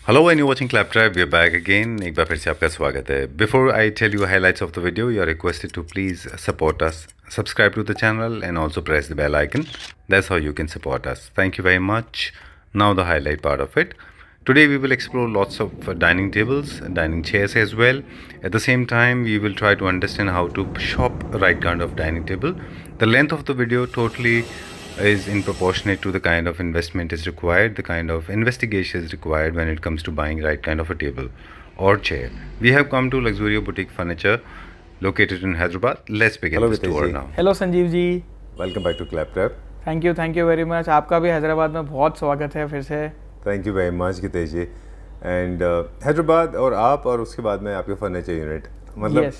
Hello and you're watching Claptrap. We're back again. एक बार फिर से आपका स्वागत है. Before I tell you highlights of the video, you are requested to please support us. Subscribe to the channel and also press the bell icon. That's how you can support us. Thank you very much. Now the highlight part of it. Today we will explore lots of dining tables, dining chairs as well. At the same time, we will try to understand how to shop a right kind of dining table. The length of the video totally is in proportionate to the kind of investment is required, the kind of investigation is required when it comes to buying right kind of a table or chair. We have come to Luxurio Boutique Furniture located in Hyderabad. Let's begin Hello, this tour Vitesh ji. now. Hello Sanjeev ji. Welcome back to Claptrap. Thank you very much. आपका भी हैदराबाद में बहुत स्वागत है फिर से. Thank you very much Gitesh ji. And Hyderabad और आप और उसके बाद में आपके फर्नीचर यूनिट, मतलब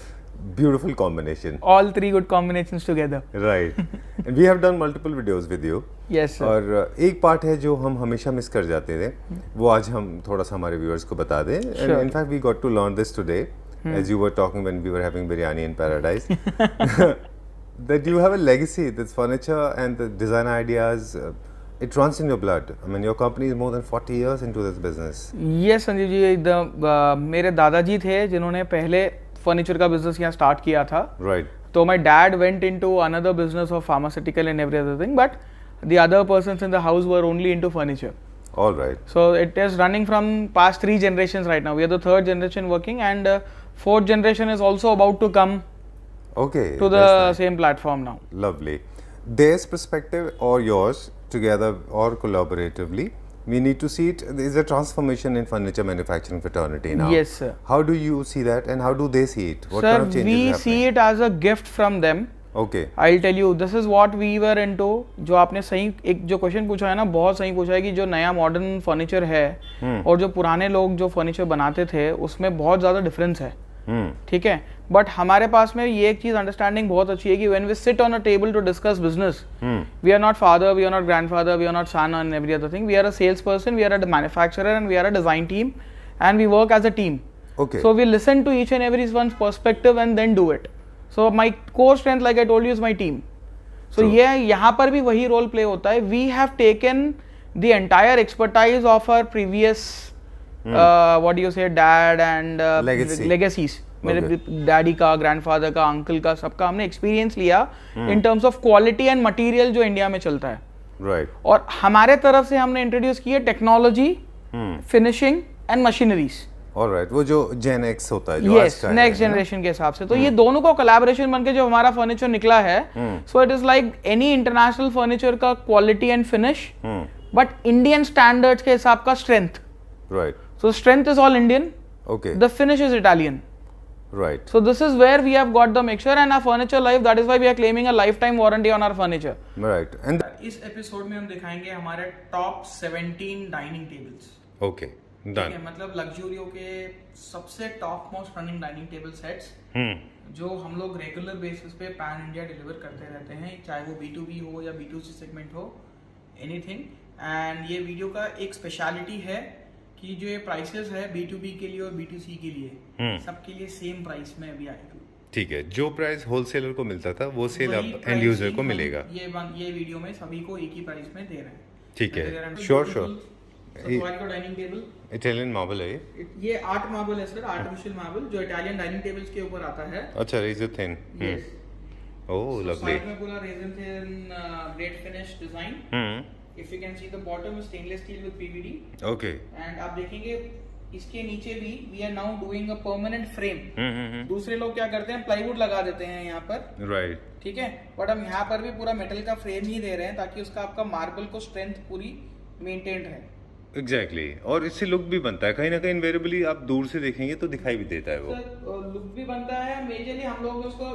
beautiful combination. All three good combinations together. Right. And we have done multiple videos with you. Yes. और एक पार्ट है जो हम हमेशा मिस कर जाते थे, वो आज हम थोड़ा सा हमारे व्यूअर्स को बता दें. And in fact we got to learn this today as you were talking when we were having biryani in paradise. That you have a legacy, this furniture and the design ideas, it runs in your blood. I mean, your company is more than 40 years into this business. Yes Sanjeev ji. मेरे दादाजी थे जिन्होंने पहले furniture का business यहाँ start किया था. Right. तो my dad went into another business of pharmaceutical and every other thing, but the other persons in the house were only into furniture. All right. So it is running from past 3 generations right now. We are the 3rd generation working, and 4th generation is also about to come Okay. to the that's nice. same platform now. Lovely. Their perspective or yours together or collaboratively, we need to see it. There is a transformation in furniture manufacturing fraternity now. Yes, sir. How do you see that and how do they see it? What Sir, kind of changes we are happening? see it as a gift from them. Okay. I'll tell you, this is what we were into. जो आपने सही एक जो question पूछा है ना, बहुत सही पूछा है कि जो नया मॉडर्न फर्नीचर है और जो पुराने लोग जो फर्नीचर बनाते थे उसमें बहुत ज़्यादा डिफरेंस है. ठीक है, बट हमारे पास में ये एक चीज़ अंडरस्टैंडिंग बहुत अच्छी है कि when we sit on a table to discuss business, we are not father, we are not grandfather, we are not son and every other thing. We are a sales person, we are a manufacturer and we are a design team and we work as a team. Okay. So we listen to each and everyone's perspective and then do it. So my core strength, like I told you, is my team. So True. ये यहाँ पर भी वही role play होता है. We have taken the entire expertise of our previous what do you say, dad and legacies. मेरे daddy का, grandfather का, अंकल का, सबका हमने एक्सपीरियंस लिया इन terms of quality and material जो इंडिया में चलता है. Right. और हमारे तरफ से हमने इंट्रोड्यूस किया technology, finishing and machineries. All right. वो जो Gen X होता है, जो Yes, आज का नेक्स्ट है, जनरेशन के हिसाब से. तो ये दोनों को कोलैबोरेशन बनके जो हमारा फर्नीचर निकला है, so it is like any international furniture का quality and finish, but Indian standards के हिसाब का strength. Right. So strength is all Indian, Okay. The finish is Italian. Right. So this is where we have got the mixture and our furniture life. That is why we are claiming a lifetime warranty on our furniture. Right. And इस episode में हम दिखाएंगे हमारे top 17 dining tables. okay. ठीक Done. है, मतलब लग्जूरियो के सबसे top most running dining table sets जो हम लोग रेगुलर बेसिस पे पैन इंडिया डिलीवर करते रहते हैं, चाहे वो B2B हो या B2C सेगमेंट हो, एनीथिंग. एंड ये वीडियो का एक स्पेशलिटी है कि जो ये प्राइसेस है B2B के लिए और B2C के लिए, सबके लिए सेम प्राइस में अभी आएगी. ठीक है, जो प्राइस होलसेलर को मिलता था वो सेल वही अब एंड यूजर को pricing मिलेगा. ये वीडियो में सभी को एक ही प्राइस में दे रहे हैं. ठीक है. Sure, sure. का डाइनिंग टेबल, इटालियन मार्बल है ये. ये आर्ट मार्बल है सर, आर्टिफिशियल मार्बल जो इटालियन डाइनिंग टेबल्स के ऊपर आता है. अच्छा, razor thin. Yes. Oh lovely. Side में पूरा razor thin great finish design. If you can see the bottom is stainless steel with PVD. Okay. And आप देखेंगे इसके नीचे भी we are now doing a permanent frame. दूसरे लोग क्या करते हैं, प्लाईवुड लगा देते हैं यहाँ पर. राइट. ठीक है, बट हम यहाँ पर भी पूरा मेटल का फ्रेम ही दे रहे हैं ताकि उसका आपका मार्बल को स्ट्रेंथ पूरी मेंटेन रहे. एग्जैक्टली. और इससे लुक भी बनता है कहीं ना कहीं. इनवेरिएबली आप दूर से देखेंगे तो दिखाई भी देता है वो. सर लुक भी बनता है. मेजरली हम लोग ने उसको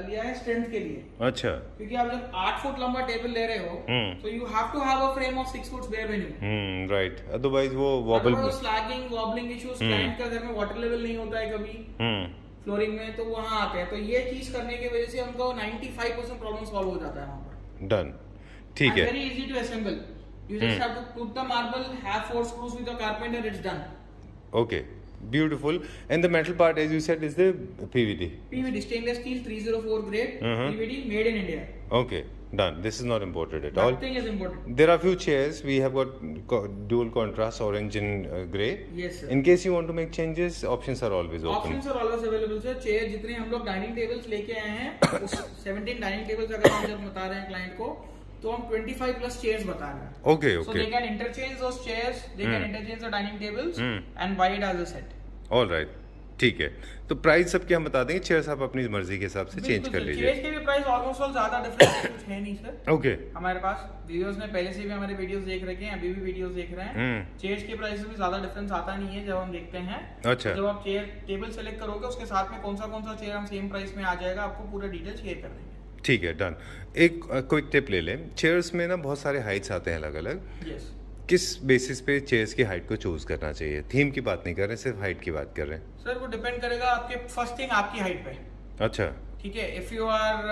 लिया है स्ट्रेंथ के लिए. अच्छा. क्योंकि आप जब 8 फुट लंबा टेबल ले रहे हो तो you have to have a frame of 6 foot bare minimum. Right. Otherwise वो wobble. Slagging wobbling issues, client का घर में वाटर लेवल नहीं होता है कभी फ्लोरिंग में, तो वहां आते हैं. तो ये चीज करने की वजह से हमको 95% प्रॉब्लम सॉल्व हो जाता है वहां पर. डन. ठीक है. Very easy to assemble. You just have to put the marble, have 4 screws with a carpenter, it's done. Okay. Beautiful. And the metal part, as you said, is the PVD. PVD, stainless steel 304 grade, PVD, made in India. Okay. done. This is not imported at all. Nothing is imported. There are few chairs. We have got dual contrast, orange and grey. Yes sir. In case you want to make changes, options are always open. Options are always available sir. Chair जितने हम लोग dining tables लेके आए हैं, उस 17 dining tables अगर हम जब बता रहे हैं क्लाइंट को, तो हम 25 प्लस चेयर्स बता रहे हैं। Okay, So okay. they can interchange those chairs, they can interchange the dining tables and buy it as a set. All right. ठीक है, तो प्राइस सबके हम बता देंगे, चेयर्स आप अपनी मर्जी के हिसाब से चेंज कर लीजिए। चेयर्स के भी प्राइस ऑलमोस्ट ऑल ज्यादा डिफरेंस कुछ है नहीं सर। ओके, हमारे पास व्यूअर्स ने पहले से भी हमारे वीडियोस देख रखे हैं, अभी भी वीडियोस देख रहे हैं। चेयर्स के प्राइस में ज्यादा डिफरेंस आता नहीं है जब हम देखते हैं। अच्छा। तो जब आप चेयर टेबल सेलेक्ट करोगे, उसके साथ में कौन सा चेयर हम सेम प्राइस में आ जाएगा, आपको पूरा डिटेल शेयर कर देंगे। ठीक है, डन। एक क्विक टिप ले लें, चेयर्स में ना बहुत सारे हाइट्स आते हैं अलग अलग। यस। किस बेसिस पे चेयर्स की हाइट को चूज करना चाहिए? थीम की बात नहीं कर रहे, सिर्फ हाइट की बात कर रहे हैं। सर वो डिपेंड करेगा आपके फर्स्ट थिंग आपकी हाइट पे। अच्छा, ठीक है। If you are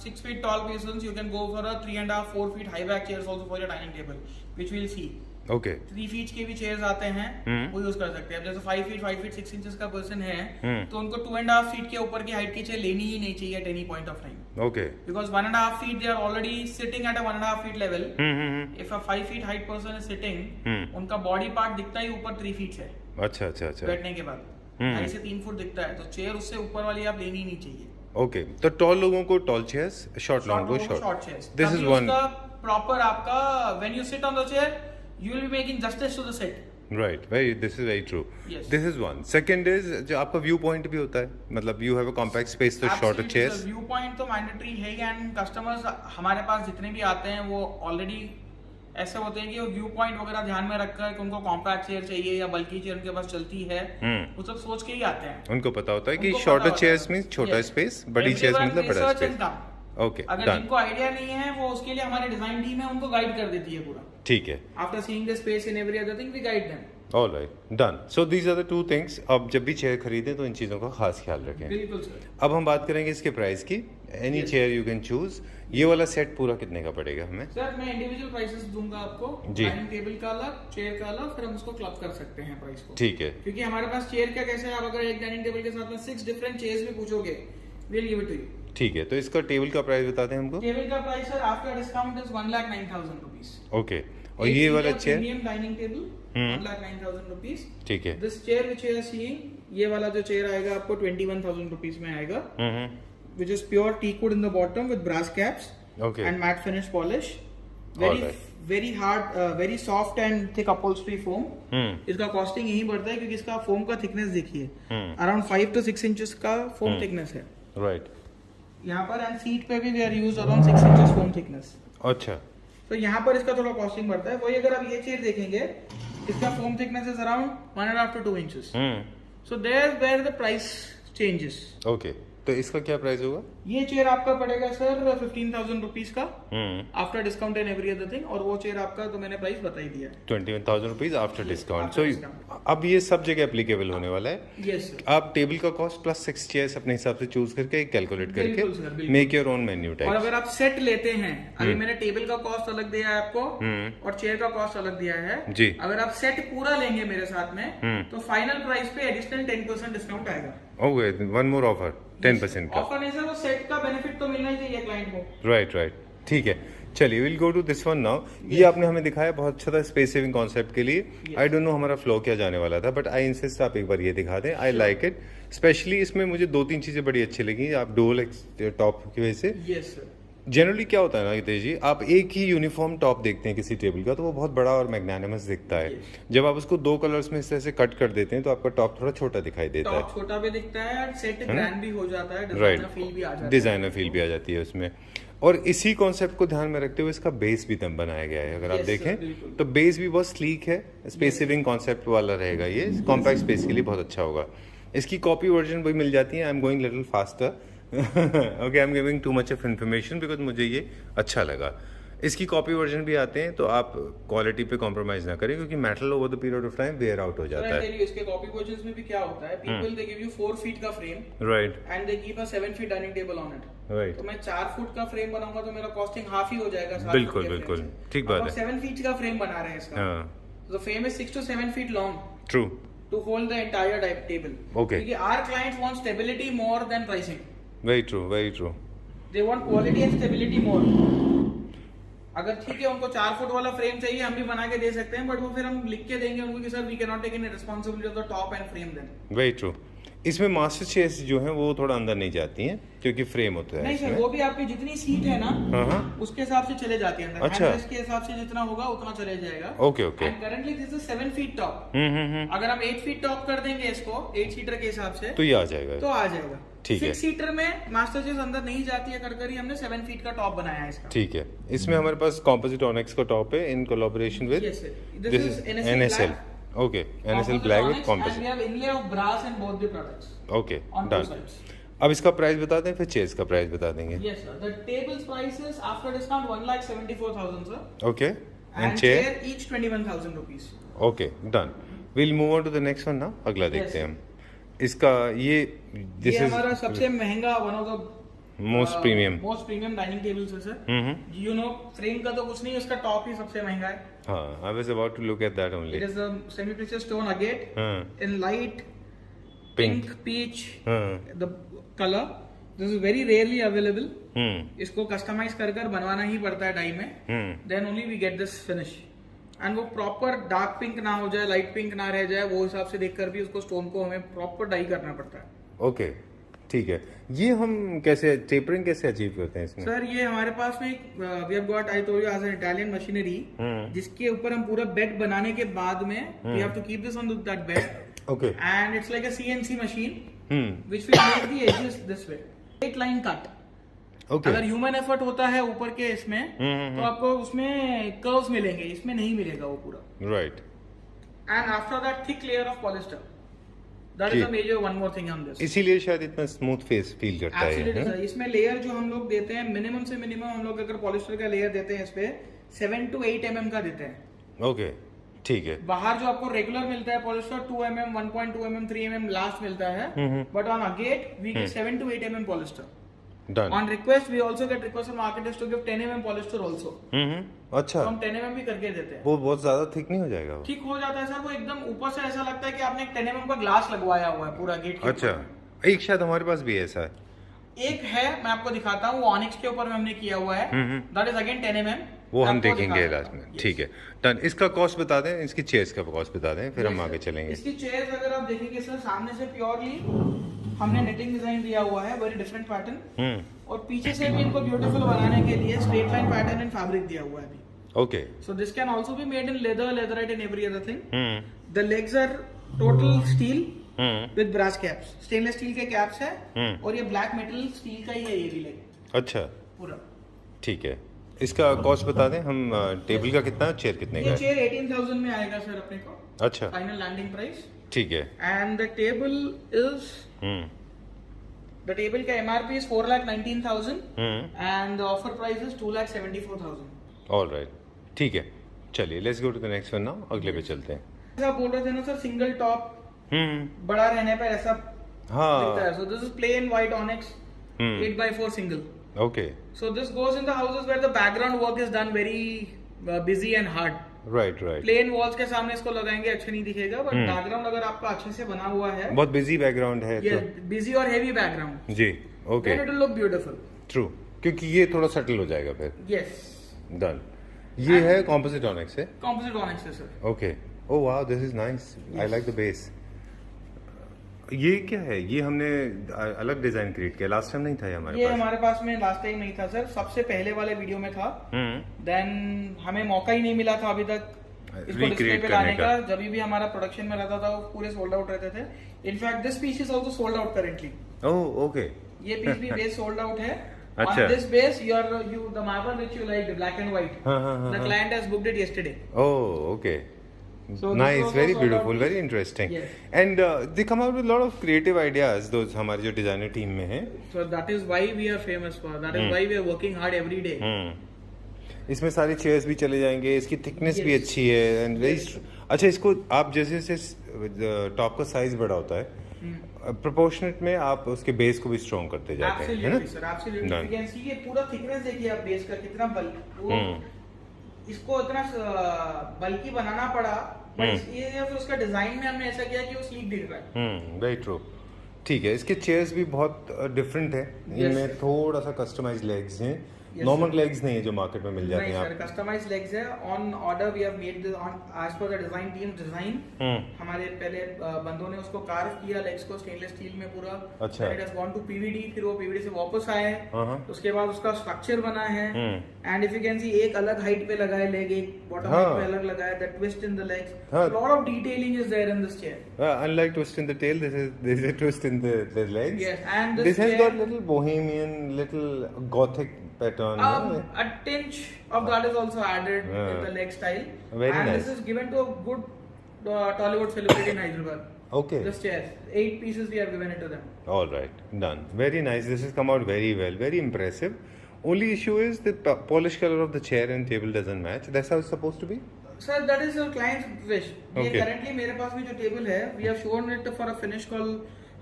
6 feet tall persons, you can go for a 3.5 4 feet high back chairs also for your dining table, which we'll see. Okay. 3 feet के भी चेयर्स आते हैं, वो यूज कर सकते हैं। अब जैसे 5 feet 6 inches का पर्सन है, तो उनको 2.5 feet के ऊपर की हाइट की चेयर लेनी ही नहीं चाहिए at any point of time. Okay. Because 1.5 feet they are already sitting at a 1.5 feet level. If a 5 feet height person is sitting, उनका बॉडी पार्ट दिखता ही ऊपर 3 feet से अच्छा अच्छा अच्छा। बैठने के बाद 2.5 से 3 फुट दिखता है, तो चेयर उससे ऊपर वाली आप लेनी ही नहीं चाहिए। ओके, तो टॉल लोगों को टॉल चेयर्स, शॉर्ट लोगों को short chairs. This is one proper आपका when you sit on the chair, you will be making justice to the set. Right, very, this is very true. Yes. This is one. Second is जो आपका view point भी होता है, मतलब you have a compact space तो shorter chairs. View point तो mandatory है ही, एंड कस्टमर्स हमारे पास जितने भी आते हैं वो ऑलरेडी ऐसे होते हैं कि वो व्यू पॉइंट वगैरह ध्यान में रखकर कि उनको कॉम्पैक्ट चेयर चाहिए या बल्कि चेयर उनके पास चलती है, वो सब सोच के ही आते हैं। उनको पता होता है कि उनको शॉर्टर पता होता चेयर्स है। मींस छोटा Yes. स्पेस, बड़ी चेयर्स Everyone मतलब बड़ा research and space. come. Okay, अगर डन। जिनको आइडिया नहीं है, वो उसके लिए हमारी डिजाइन टीम है, उनको गाइड कर देती है पूरा। ठीक है, after seeing the space in every other thing we guide them. Alright, done. So these are the two things. अब जब भी चेयर खरीदें तो इन चीज़ों का खास ख्याल रखें। बिल्कुल सर। अब हम बात करेंगे इसके प्राइस की। Any Yes. Chair you can choose. ये वाला सेट पूरा कितने का पड़ेगा हमें? सर मैं इंडिविजुअल प्राइसेस दूंगा आपको, जी। डाइनिंग टेबल का अलग, चेयर का अलग, फिर हम उसको क्लब कर सकते हैं प्राइस को। ठीक है, क्योंकि हमारे पास चेयर का कैसे है, आप अगर एक डाइनिंग टेबल के साथ में 6 डिफरेंट चेयर्स भी पूछोगे, we'll give it to you. ठीक है। तो इसका टेबल का प्राइस बता दें हमको। टेबल का price sir after discount is 1,09,000 rupees. Okay, और ये वाला chair? Premium dining table 1,09,000 rupees. ठीक है। This chair which you are seeing, ये वाला जो चेयर आएगा आपको 21,000 रुपीज में आएगा, which is pure teak wood in the bottom with brass caps Okay. and matte finish polish. Alright. Very hard, very soft and thick upholstery foam. इसका costing यही बढ़ता है क्योंकि इसका फोम का थिकनेस देखिए, अराउंड 5 to 6 इंचेस का foam thickness है राइट। यहाँ पर, एंड सीट पे भी we are use around 6 inches foam thickness. अच्छा, तो यहाँ पर इसका थोड़ा कॉस्टिंग बढ़ता है। वही अगर आप ये चेयर देखेंगे, इसका foam thickness is around 1.5 to 2 inches. So there where the price changes. Okay, तो इसका क्या प्राइस होगा? ये चेयर आपका पड़ेगा सर 15,000 रुपीज का after discount and every other thing, और वो चेयर आपका तो मैंने प्राइस बता ही दिया है, 21,000 रुपीज आफ्टर डिस्काउंट। after सो discount. अब ये सब जगह एप्लीकेबल होने वाला है। Yes sir. आप टेबल का कॉस्ट प्लस 6 चेयर्स अपने हिसाब से चूज करके कैलकुलेट बिल्कुल सर, करके बिल्कुल। मेक योर ओन मेन्यू और टाइप। अगर आप सेट लेते हैं, अभी मैंने टेबल का कॉस्ट अलग दिया है आपको और चेयर का कॉस्ट अलग दिया है जी। अगर आप सेट पूरा लेंगे मेरे साथ में, तो फाइनल प्राइस पे एडिशनल 10% डिस्काउंट आएगा। ओके, वन मोर ऑफर 10% का। ऑफर नहीं सर, वो सेट का बेनिफिट तो मिलना ही चाहिए क्लाइंट को। राइट राइट, ठीक है। चलिए, will go to this one now. ये आपने हमें दिखाया, बहुत अच्छा था स्पेस सेविंग कॉन्सेप्ट के लिए। आई डोंट नो हमारा फ्लो क्या जाने वाला था, बट आई इंसिस्ट आप एक बार ये दिखा दें। I like it. स्पेशली इसमें मुझे 2-3 चीजें बड़ी अच्छी लगी। आप डुअल टॉप की वजह से, यस सर। जनरली क्या होता है ना हितेश जी, आप एक ही यूनिफॉर्म टॉप देखते हैं किसी टेबल का, तो वो बहुत बड़ा और मैग्नानिमस दिखता है। जब आप उसको 2 कलर्स में इस तरह से कट कर देते हैं तो आपका टॉप थोड़ा छोटा दिखाई देता है। टॉप छोटा भी दिखता है, सेट ग्रैंड भी हो जाता है, राइट, डिजाइनर फील भी आ जाता है। डिजाइनर फील भी आ जाती है उसमें। और इसी कॉन्सेप्ट को ध्यान में रखते हुए इसका बेस भी दम बनाया गया है। अगर आप Yes, sir, देखें बिल्कुल। तो बेस भी बहुत स्लीक है, स्पेस सेविंग कॉन्सेप्ट वाला रहेगा। ये कॉम्पैक्ट स्पेस के लिए बहुत अच्छा होगा। इसकी कॉपी वर्जन भी मिल जाती है। I am going little faster. Okay, I am giving too much of information because मुझे ये अच्छा लगा। इसकी कॉपी वर्जन भी आते हैं, तो आप क्वालिटी पे कॉम्प्रोमाइज ना करें क्योंकि metal over the period of time wear out हो जाता है। इसके कॉपी वर्जन्स में भी क्या होता है, people they give you 4 feet का frame right and they keep a 7 feet dining table on it. Right, तो मैं 4 फुट का फ्रेम बनाऊंगा तो मेरा कॉस्टिंग हाफ ही हो जाएगा। बिल्कुल बिल्कुल, ठीक बात है। 7 फीट का फ्रेम बना रहे हैं इसका। हाँ, The frame is 6 to 7 feet long true, to hold the entire table. Okay. क्योंकि our clients want stability more than pricing. Very true, very true. They want quality and stability more. अगर ठीक है उनको 4 फुट वाला frame चाहिए हम भी बना के दे सकते हैं, बट वो फिर हम लिख के देंगे उनको कि sir we can not take any responsibility of the top and frame then. Very true. इसमें मास्टर चेयर्स जो हैं वो थोड़ा अंदर नहीं जाती हैं क्योंकि फ्रेम होता है नहीं सर, इसमें। वो भी आपकी जितनी सीट है ना हाँ उसके हिसाब से चले जाती है अंदर। अच्छा। हैंडरेस्ट के हिसाब से जितना होगा उतना चले जाएगा। Okay okay. And currently this is 7 feet top. Hmm. अगर हम 8 फीट टॉप कर देंगे इसको 8 सीटर के हिसाब से तो ये आ जाएगा। तो आ जाएगा। ठीक है। 6 सीटर में मास्टर चेयर अंदर नहीं जाती है कर ही हमने 7 फीट का टॉप बनाया है इसका। ठीक है। इसमें हमारे पास कॉम्पोजिट ऑनेक्स का टॉप है in collaboration with Yes, sir. This is NSL NSL। Okay, NSL black with And we composite. have inlay of brass in both the products okay, on two done. sides. अब इसका price बता दें फिर chairs का price बता देंगे। Yes sir. The table's price is after discount 1,74,000 sir. Okay, and And chair? chair each 21,000 rupees. Okay, done. Will move on to the next one ना, अगला देखते हैं हम। इसका ये ये दिस इज हमारा सबसे महंगा one of the most premium. Most premium dining tables है सर। यू नो फ्रेम का तो कुछ नहीं, उसका टॉप ही सबसे महंगा है। हाँ, I was about to look at that only. It is a semi precious stone agate हाँ, in light Pink. pink peach हाँ, the color. This is very rarely available. Hmm, इसको कस्टमाइज कर बनवाना ही पड़ता है डाई में, then only we get this finish. And वो प्रॉपर डार्क पिंक ना हो जाए, लाइट पिंक ना रह जाए, वो हिसाब से देखकर भी उसको स्टोन को हमें प्रॉपर डाई करना पड़ता है। ओके, ठीक है। ये हम कैसे टेपरिंग कैसे अचीव करते हैं इसमें? सर ये हमारे पास में we have got I told you as an Italian machinery, जिसके ऊपर हम पूरा बेड बनाने के बाद में we have to keep this on that bed okay, and it's like a CNC machine which will make the edges this way straight line cut. Okay, अगर human effort होता है ऊपर के इसमें तो आपको उसमें कर्व्स मिलेंगे, इसमें नहीं मिलेगा वो पूरा। Right. And after that thick layer of polyester, that is a major one more thing on this. इसीलिए शायद इतना स्मूथ फेस फील करता है। Absolutely sir. इसमें लेयर जो हम लोग देते हैं मिनिमम से मिनिमम हम लोग अगर पॉलिस्टर का लेयर देते हैं इस पे 7 to 8 mm का देते हैं। ओके, ठीक है। बाहर जो आपको रेगुलर मिलता है polyester 2 mm, 1.2 mm, 3 mm last मिलता है, but on agate we get 7 to 8 mm polyester. Done. On request, we also get request from architects to give 10 mm polyester also. अच्छा, तो हम 10 mm भी करके देते हैं। वो बहुत ज्यादा थिक नहीं हो जाएगा वो? ठीक हो जाता है सर, वो एकदम ऊपर से ऐसा लगता है कि आपने एक 10 mm का ग्लास लगवाया हुआ है पूरा गेट के अच्छा, ऊपर। एक शायद हमारे पास भी ऐसा है। एक है, मैं आपको दिखाता हूँ, वो ऑनिक्स के ऊपर में हमने किया हुआ है, दैट इज अगेन 10 mm। वो हम आपको देखेंगे दिखा लास्ट देता में। हूँ। ठीक है, डन। इसका कॉस्ट बता दें, इसकी चेयर्स का कॉस्ट बता दें, फिर हम आगे चलेंगे। इसकी चेयर्स अगर आप देखेंगे सर, सामने से प्योरली हमने नेटिंग डिजाइन दिया हुआ है, वेरी डिफरेंट पैटर्न, और पीछे से भी इनको ब्यूटीफुल बनाने के लिए straight line pattern and fabric दिया हुआ है अभी। Okay, So this can also be made in leather, leatherette and every other thing. The legs are total steel with brass caps. Stainless steel के caps है, और ये black metal steel का ही है ये भी leg अच्छा, पूरा। ठीक है। इसका कॉस्ट बता दें हम, टेबल का कितना है, चेयर कितने का ये है? चेयर 18,000 में आएगा सर अपने को, अच्छा, फाइनल लैंडिंग प्राइस। ठीक है। And the table is the table का MRP is 4,19,000 and the offer price is 2,74,000। Alright, ठीक है। चलिए, let's go to the next one now, अगले पे चलते हैं। ऐसा बोल रहे थे ना सर, सिंगल टॉप बड़ा रहने पर ऐसा दिखता हाँ, है। So this is plain white onyx 8x4 single. Okay, So this goes in the houses where the background work is done very busy and hard. Right right. Plain walls के सामने इसको लगाएंगे अच्छा नहीं दिखेगा, but background अगर आपका अच्छे से बना हुआ है, बहुत बिजी बैकग्राउंड है ये तो busy और heavy background, जी, okay, then it will look beautiful. True, क्योंकि ये थोड़ा सटल हो जाएगा फिर। Yes. डन। ये है कॉम्पोजिट ऑनिक्स है? Composite onyx है sir. Okay, oh wow, this is nice, I like the base. ये क्या है? ये हमने अलग डिजाइन क्रिएट किया, लास्ट टाइम नहीं था ये हमारे ये पास। हमारे पास में लास्ट टाइम नहीं था सर, सबसे पहले वाले वीडियो में था। देन हमें मौका ही नहीं मिला था अभी तक इसको डिस्प्ले पे लाने का। जब भी हमारा प्रोडक्शन में रहता था वो पूरे सोल्ड आउट रहते थे। In fact this piece is also sold out currently. Oh okay, ये पीस भी बेस सोल्ड आउट है। अच्छा। On this base, you the marble which you like, the black and white. The client has booked it yesterday. oh okay, So this nice, was very also beautiful, about- very interesting. Yes. And they come out with a lot of creative ideas, those हमारे जो designer team में हैं। So that is why we are famous for. That is why we are working hard every day. इसमें सारी chairs भी चले जाएंगे, इसकी थिकनेस भी Yes. अच्छी है एंड वेरी अच्छा। इसको आप जैसे जैसे टॉप का साइज बड़ा होता है, प्रोपोर्शनेट में आप उसके बेस को भी स्ट्रॉन्ग करते जाते हैं, है Absolutely, sir. Absolutely. Done. You can see ये पूरा thickness देखिए आप बेस का कितना वो इसको इतना बल्कि बनाना पड़ा, बट ये फिर उसका डिजाइन में हमने ऐसा किया कि वो स्लीक दिख रहा है। Very true. ठीक है, इसके चेयर्स भी बहुत डिफरेंट है, Yes, इनमें sir. थोड़ा सा कस्टमाइज लेग्स हैं, नॉर्मल लेग्स नहीं है जो मार्केट में मिल जाती नहीं हैं सर, कस्टमाइज्ड लेग्स है on order. We have made on as per the design team design. हमारे पहले बंदों ने उसको कार्व किया लेग्स को स्टेनलेस स्टील में पूरा। अच्छा। It has gone to PVD, फिर वो पीवीडी से वापस आए, उसके बाद उसका स्ट्रक्चर बना है। एंड इफ यू कैन सी एक अलग हाइट पे लगा है लेग, एक बॉटम हाइट पे अलग लगा है, the twist in the legs, lot of detailing is there in this chair. Unlike twist in the tail, this is twist in the legs. Yes, and this has got little bohemian, little gothic pattern. A tinge of that is also added in the leg style. Very and nice. This is given to a good Tollywood celebrity in Hyderabad. Okay. This chair, 8 pieces we have given it to them. All right, done. Very nice. This has come out very well. Very impressive. Only issue is the polish color of the chair and table doesn't match. That's how it's supposed to be. Sir, that is your client's wish. ये Okay. currently मेरे पास भी जो table है, we have shown it for a finish called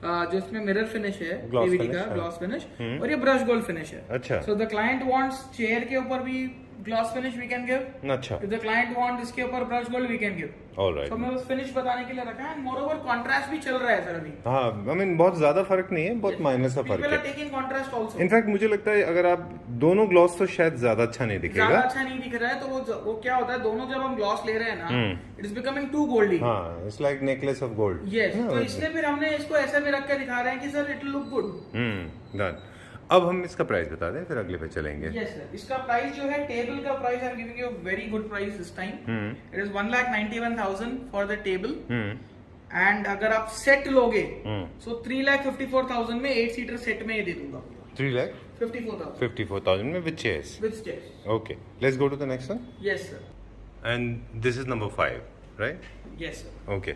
जो इसमें mirror finish है, Gloss PVD finish, का हाँ। ग्लॉस फिनिश, और ये ब्रश गोल्ड फिनिश है। अच्छा। So the client wants chair के ऊपर भी gloss finish we can give. अच्छा। If the client wants इसके ऊपर brush gold we can give. All right. तो मैं बस फिनिश बताने के लिए रखा है। मोर कॉन्ट्रास्ट भी चल रहा है सर अभी। हाँ, I mean बहुत ज्यादा फर्क नहीं है, बहुत माइनर सा फर्क People are है। taking contrast also. इनफैक्ट मुझे लगता है अगर आप दोनों ग्लॉस तो शायद ज्यादा अच्छा नहीं ज्यादा दिखेगा। अच्छा नहीं दिख रहा है, तो वो क्या होता है, दोनों जब हम ग्लॉस ले रहे हैं ना, it is becoming too goldy. हाँ, it's like necklace of gold. Yes, तो इसलिए फिर हमने इसको ऐसे में रख के दिखा रहे हैं कि sir it look good. Done. अब हम इसका प्राइस बता दें, फिर अगले पे चलेंगे। यस सर, इसका प्राइस जो है, टेबल का price I am giving you very good price this time. It is 1,91,000 for the table. And अगर आप सेट लोगे सो 3,54,000 में 8 सीटर सेट में ये दे दूंगा। 3,54,000 54,000 में with chairs. With stairs. Okay, let's go to the next one. Yes sir, And this is number 5, right? Yes sir. Okay.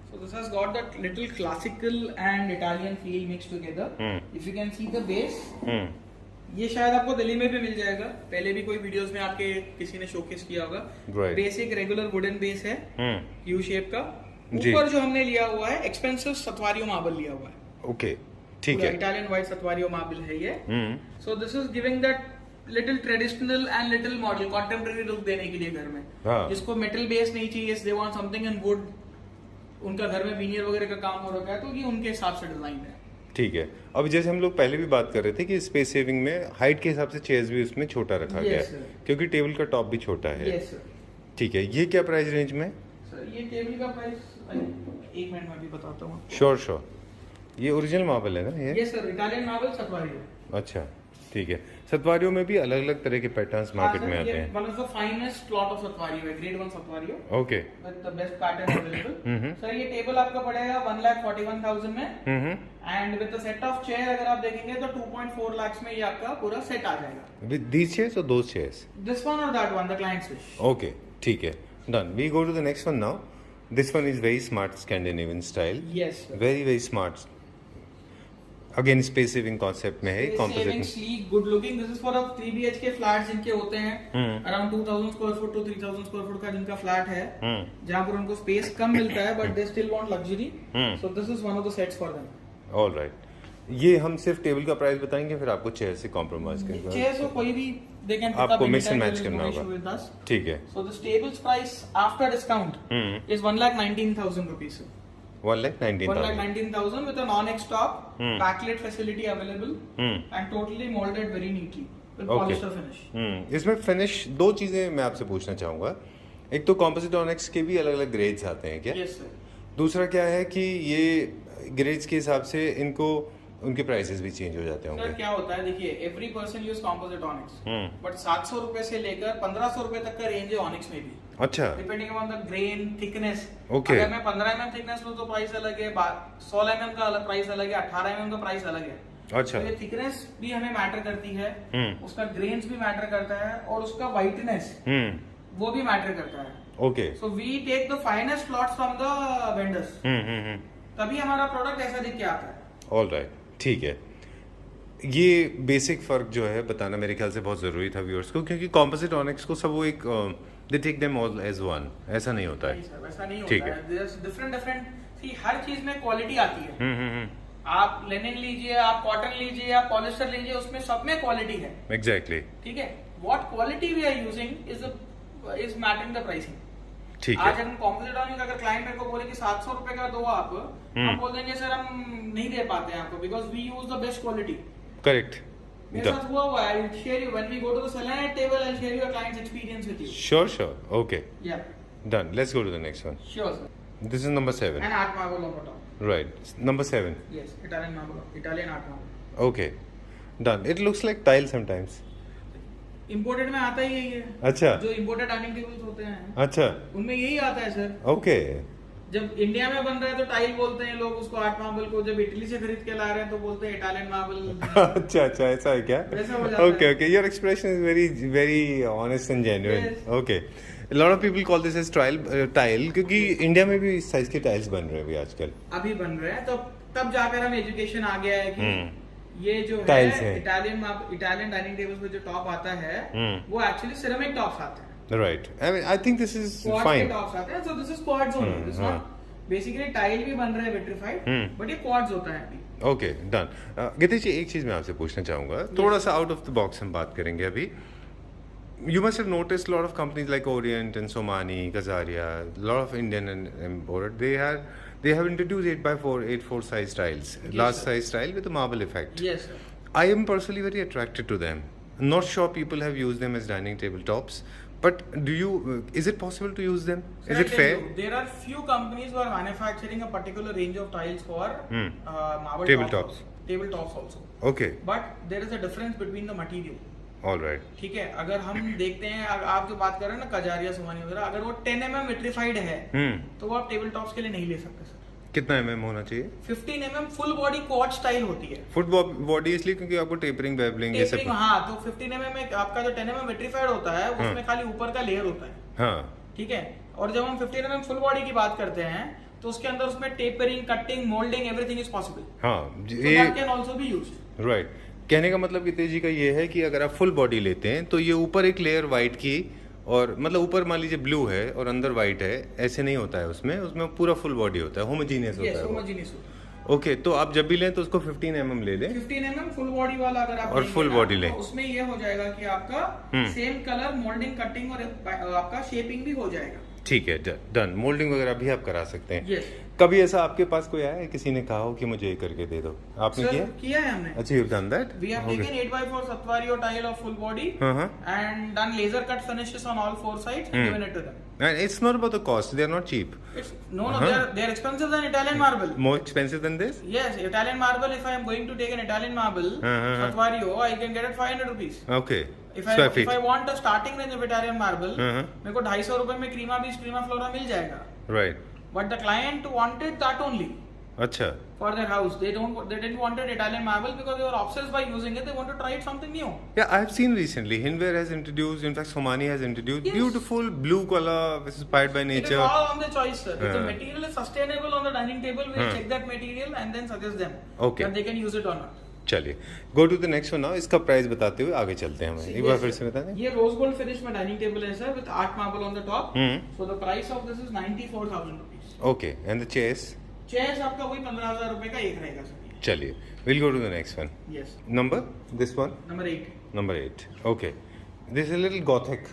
So this has got that little classical and Italian feel mixed together. If you can see the base, ये शायद आपको दिल्ली में भी मिल जाएगा, पहले भी कोई videos में आपके किसी ने शोकेस किया होगा। Right. Basic regular wooden base है, यू शेप का। जी। ऊपर जो हमने लिया हुआ है एक्सपेंसिव सत्वारियो मार्बल लिया हुआ है। Okay, ठीक है। इटालियन व्हाइट सत्वारियो मार्बल है ये। सो this is giving that little traditional and little model contemporary look देने के लिए घर में। हाँ। जिसको मेटल बेस नहीं चाहिए, they want something in would, उनका घर में विनियर वगैरह का काम हो रखा है, तो ये उनके हिसाब से डिजाइन है। ठीक है। अब जैसे हम लोग पहले भी बात कर रहे थे कि स्पेस सेविंग में हाइट के हिसाब से चेयर्स भी उसमें छोटा रखा Yes, गया sir. है, क्योंकि टेबल का टॉप भी छोटा है। Yes sir. ठीक है। ये क्या प्राइस रेंज में? सर ये टेबल का प्राइस एक मिनट में भी बताता हूँ। Sure sure. ये ओरिजिनल मार्बल है ना ये? ये सर इटालियन मार्बल सत्वारियो। अच्छा, ठीक है। सत्वारियों में भी अलग अलग तरह के पैटर्न्स मार्केट में आते हैं। One of the finest plot of statuario है, grade 1 statuario okay. With the best pattern available. Sir ये टेबल आपका पड़ेगा 1,41,000 में, and with the set of chair अगर आप देखेंगे तो 2.4 लाख में ये आपका पूरा सेट आ जाएगा। विद दीस चेयर्स और दोस चेयर्स? दिस वन और that one, the clients wish. Okay, ठीक है, done. We go to the next one now. This one is very smart Scandinavian style. Yes sir. Very smart. Again space saving concept में है, saving sleek good looking. This is for 3 BHK flats जिनके होते हैं around 2,000 square foot to 3,000 square foot का जिनका flat है, जहां पर उनको स्पेस कम मिलता है but they still want luxury, so this is one of the sets for them. All right. ये हम सिर्फ टेबल का प्राइस बताएंगे, फिर आपको चेयर से कॉम्प्रोमाइज करना चेयर से कोई भी दे कैन पिक आपको अप मिक्स एंड मैच करना होगा। ठीक है। So this tables price after discount is 1,19,000 rupees. 1,19,000 1,19,000 with a non-X top, backlit facility available, and totally molded very neatly with Okay. polyester finish. इसमें finish दो चीजें मैं आपसे पूछना चाहूंगा। एक तो कॉम्पोजिट ऑनेक्स के भी अलग अलग ग्रेड्स आते हैं क्या? Yes sir. दूसरा क्या है कि ये ग्रेड्स के हिसाब से इनको उनके प्राइसेस भी चेंज हो जाते सर होंगे। क्या होता है, देखिए every person use composite onyx, but 700 रुपए से लेकर 1,500 रुपए तक का रेंज है ऑनिक्स में भी, अच्छा। Depending upon the grain thickness. Okay. अगर मैं 15 mm थिकनेस लूं तो प्राइस अलग है, 16 mm का अलग प्राइस अलग है, 18 mm का प्राइस अलग है। अच्छा। तो ये थिकनेस भी हमें मैटर करती है, उसका ग्रेन्स भी मैटर करता है, और उसका वाइटनेस वो भी मैटर करता है। Okay. So we take the finest plots from the vendors, तभी हमारा प्रोडक्ट ऐसा दिख के आता है। ऑल राइट, ठीक है। ये बेसिक फर्क जो है बताना मेरे ख्याल से बहुत जरूरी था व्यूअर्स को, क्योंकि कॉम्पोजिट ऑनिक्स को सब वो एक they take them all as one, ऐसा नहीं होता नहीं है। सर, वैसा नहीं ठीक होता है। है। डिफरेंट सी हर चीज में क्वालिटी आती है। आप लिनन लीजिए, आप कॉटन लीजिए, आप पॉलिस्टर लीजिए, उसमें सब में क्वालिटी है। एग्जैक्टली। ठीक है। What quality we are using is mattering the pricing. ठीक आज है। हम कॉम्पोजिट ऑनिक्स, अगर क्लाइंट मेरे को बोले कि 700 रुपए का दो आप, हम बोल देंगे सर हम नहीं दे पाते हैं आपको, because we use the best quality. Correct. मेरे साथ हुआ है. I'll share you when we go to the selenite table. I'll share your client's experience with you. Sure. Okay. Yeah. Done. Let's go to the next one. Sure, sir. This is number 7. And art marble on the top. Right. Number 7. Yes, Italian marble, Italian art marble. Okay. Done. It looks like tile sometimes. Imported में आता ही यही है. अच्छा. जो imported dining tables होते हैं. अच्छा. उनमें यही आता है सर. Okay. जब इंडिया में बन रहा है तो टाइल बोलते हैं लोग उसको आर्ट मार्बल को. जब इटली से खरीद के ला रहे हैं तो बोलते हैं इटालियन मार्बल. अच्छा ऐसा है क्या? वैसा हो जाता है. Okay. Your expression is very honest and genuine. Yes. Okay. A lot of people call this as tile क्योंकि इंडिया में भी इस साइज के टाइल्स बन रहे हैं अभी आजकल. अभी बन रहे हैं तब जाकर हमें एजुकेशन आ गया है कि ये जो Tiles है है. इटालियन डाइनिंग टेबल्स पे जो टॉप आता है वो एक्चुअली सिरेमिक टॉप्स आते हैं. Right. I mean, I think this is quartz के fine. टॉप्स आते हैं. सो this is quartz only. This not basically tile भी बन रहे हैं विट्रीफाइड बट ये क्वार्ट्ज होता है अभी. Okay done. गितेश जी एक चीज मैं आपसे पूछना चाहूंगा. थोड़ा सा आउट ऑफ द बॉक्स हम बात करेंगे अभी. You must have noticed a lot of companies like Orient and Somani, Kazaria, a lot of Indian and imported. They have introduced 8x4, 8/4 size tiles, large sir. size tile with a marble effect. Yes, sir. I am personally very attracted to them. Not sure people have used them as dining table tops, but do you? Is it possible to use them? Sir, Is I it tell fair? you, there are few companies who are manufacturing a particular range of tiles for marble Tabletops. tabletops also. Okay, But there is a difference between the material. all right. ठीक है. अगर हम देखते हैं आप जो बात कर रहे हैं ना कजारिया सोमानी वगैरह, अगर वो 10 mm विट्रीफाइड है तो वो आप टेबल टॉप्स के लिए नहीं ले सकते सर. कितना होना चाहिए? 15 mm full body quartz tile होती है. फुट बॉडी इसलिए क्योंकि आपको टेपरिंग वेबलिंग ये सब. टेपरिंग, हाँ. तो 15 mm में आपका जो 10 mm विट्रीफाइड होता है उसमें खाली ऊपर का लेयर होता है. हाँ. ठीक है. और जब हम 15 mm फुल बॉडी की बात करते हैं तो उसके अंदर उसमें tapering, cutting, moulding everything is possible. हाँ. That can also be used. Right. कहने का मतलब गितेश जी का ये है कि अगर आप फुल बॉडी लेते हैं तो ये ऊपर एक लेयर वाइट की और मतलब ऊपर मान लीजिए ब्लू है और अंदर वाइट है, ऐसे नहीं होता है. उसमें पूरा फुल बॉडी होता है, होमोजीनियस होता यस, है वो. होमोजेनियस. ओके. तो आप जब भी लें तो उसको 15 mm ले लें 15 mm फुल बॉडी वाला अगर आप और लेंगे full ना, body लें. तो उसमें ये हो जाएगा कि आपका सेम कलर, मोल्डिंग, कटिंग और आपका शेपिंग भी हो जाएगा. ठीक है. डन. मोल्डिंग वगैरह भी आप करा सकते हैं. यस. कभी ऐसा आपके पास कोई आया है किसी ने कहा हो कि मुझे ये करके दे दो? आपने सर किया है हमने. अच्छा, you've done that? We have taken 8x4 Satvario tile of full body हाँ. and done laser cut finishes on all 4 sides and given it to them. And it's not about the cost. They are not cheap. It's no, they are expensive than Italian marble. More expensive than this? Yes, Italian marble. If I am going to take an Italian marble, Satvario, I can get it 500 rupees. Okay. If Square I want a starting range of Italian marble, मेरे को 250 रुपए में क्रीमा बीच, क्रीमा flora मिल जाएगा. Right. But the client wanted that only अच्छा. for their house. They didn't want an Italian marble because they were obsessed by using it. They want to try something new. Yeah, I have seen recently. Hinware has introduced, in fact, Somani has introduced Yes. beautiful blue color, which is inspired by It is nature. all on the choice, sir. If the material is sustainable on the dining table, we'll check that material and then suggest them Okay. that they can use it or not. चलिए, go to the next one now. इसका price बताते हुए आगे चलते हैं हम. एक बार फिर से बता दें. ये रोज गोल्ड फिनिश में डाइनिंग टेबल है sir with art marble on the top. So the price of this is 94,000 rupees. Okay, and the chairs. Chairs आपका वही 15,000 रुपए का एक रहेगा सर. चलिए, we'll go to the next one. Yes. Number? This one? Number 8. Number 8. Okay. This is a little gothic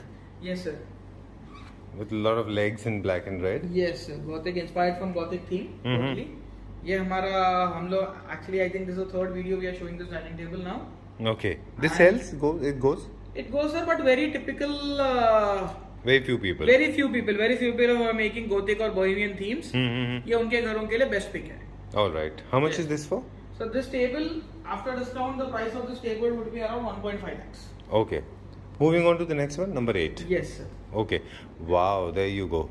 Yes sir. with a lot of legs in black and red. Yes sir. Gothic inspired from Gothic theme. Totally. ये हमारा हम लोग actually I think this is the third video we are showing this dining table now. Okay. This And- sells? It goes? It goes sir, but very typical. Very few people. Very few people who are making Gothic or Bohemian themes. ये उनके घरों के लिए best pick है. All right. How much Yes. is this for? So this table, after discount, the price of this table would be around 1.5 lakhs. Okay. Moving on to the next one, number 8. Yes sir. Okay. Wow, there you go.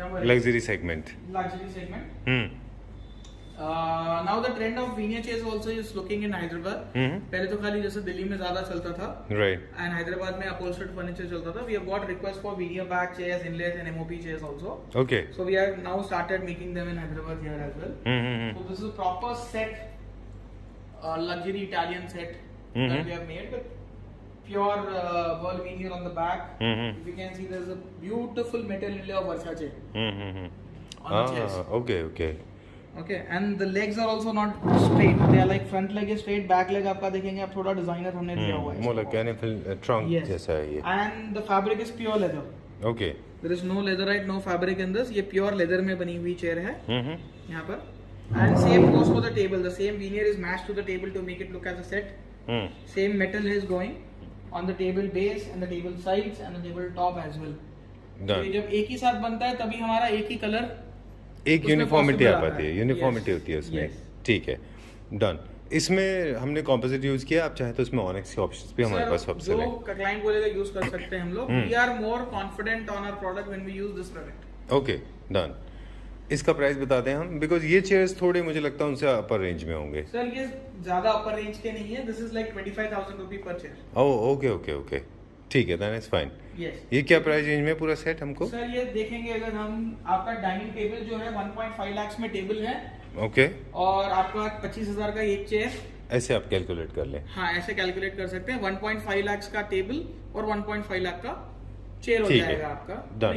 Number 8. Luxury segment. Luxury segment. Hmm. Now the trend of veneer chairs also is looking in Hyderabad. पहले तो खाली जैसे दिल्ली में ज्यादा चलता था. Right. And Hyderabad में upholstered furniture चलता था. We have got requests for veneer back chairs, inlays and MOP chairs also. Okay. So we have now started making them in Hyderabad here as well. So this is a proper set, luxury Italian set that we have made with pure pearl veneer on the back. If you can see, there's a beautiful metal inlay of Versace on the chairs. Okay. Okay, and the legs are also not straight. They are like front leg is straight, back leg आपका देखेंगे आप थोड़ा designer हमने दिया हुआ है. More like canopy trunk Yes. जैसा है ये. And the fabric is pure leather. Okay. There is no leatherite, no fabric in this. ये pure leather में बनी हुई chair है यहाँ पर. And same goes for the table. The same veneer is matched to the table to make it look as a set. Same metal is going on the table base and the table sides and the table top as well. तो ये जब एक ही साथ बनता है तभी हमारा एक ही कलर, एक यूनिफॉर्मिटी आ पाती है, यूनिफॉर्मिटी होती है उसमें। ठीक है, डन। इसमें हमने कॉम्पोजिट यूज किया, आप चाहे तो इसमें ऑनेक्स के ऑप्शंस भी हमारे पास ऑप्शन है। जो क्लाइंट बोलेगा यूज कर सकते हैं हम लोग। We are more confident on our product when we use this product. Okay, done. इसका प्राइस बताते हैं हम, बिकॉज ये चेयर्स थोड़े मुझे लगता है उनसे अपर रेंज में होंगे। सर ये ज्यादा अपर रेंज के नहीं है, दिस इज लाइक 25,000 रुपए पर चेयर। ओह ओके ओके ओके, ठीक है, दैट इज फाइन। यस। ये क्या प्राइस रेंज में पूरा सेट हमको? सर ये देखेंगे अगर हम, आपका डाइनिंग टेबल जो है 1.5 लाख में टेबल है। ओके। और आपका 25,000 का एक चेयर। ऐसे आप कैलकुलेट कर लें। हाँ ऐसे कैलकुलेट कर सकते हैं। 1.5 लाख का टेबल और 1.5 लाख का चेयर हो जाएगा आपका। डन।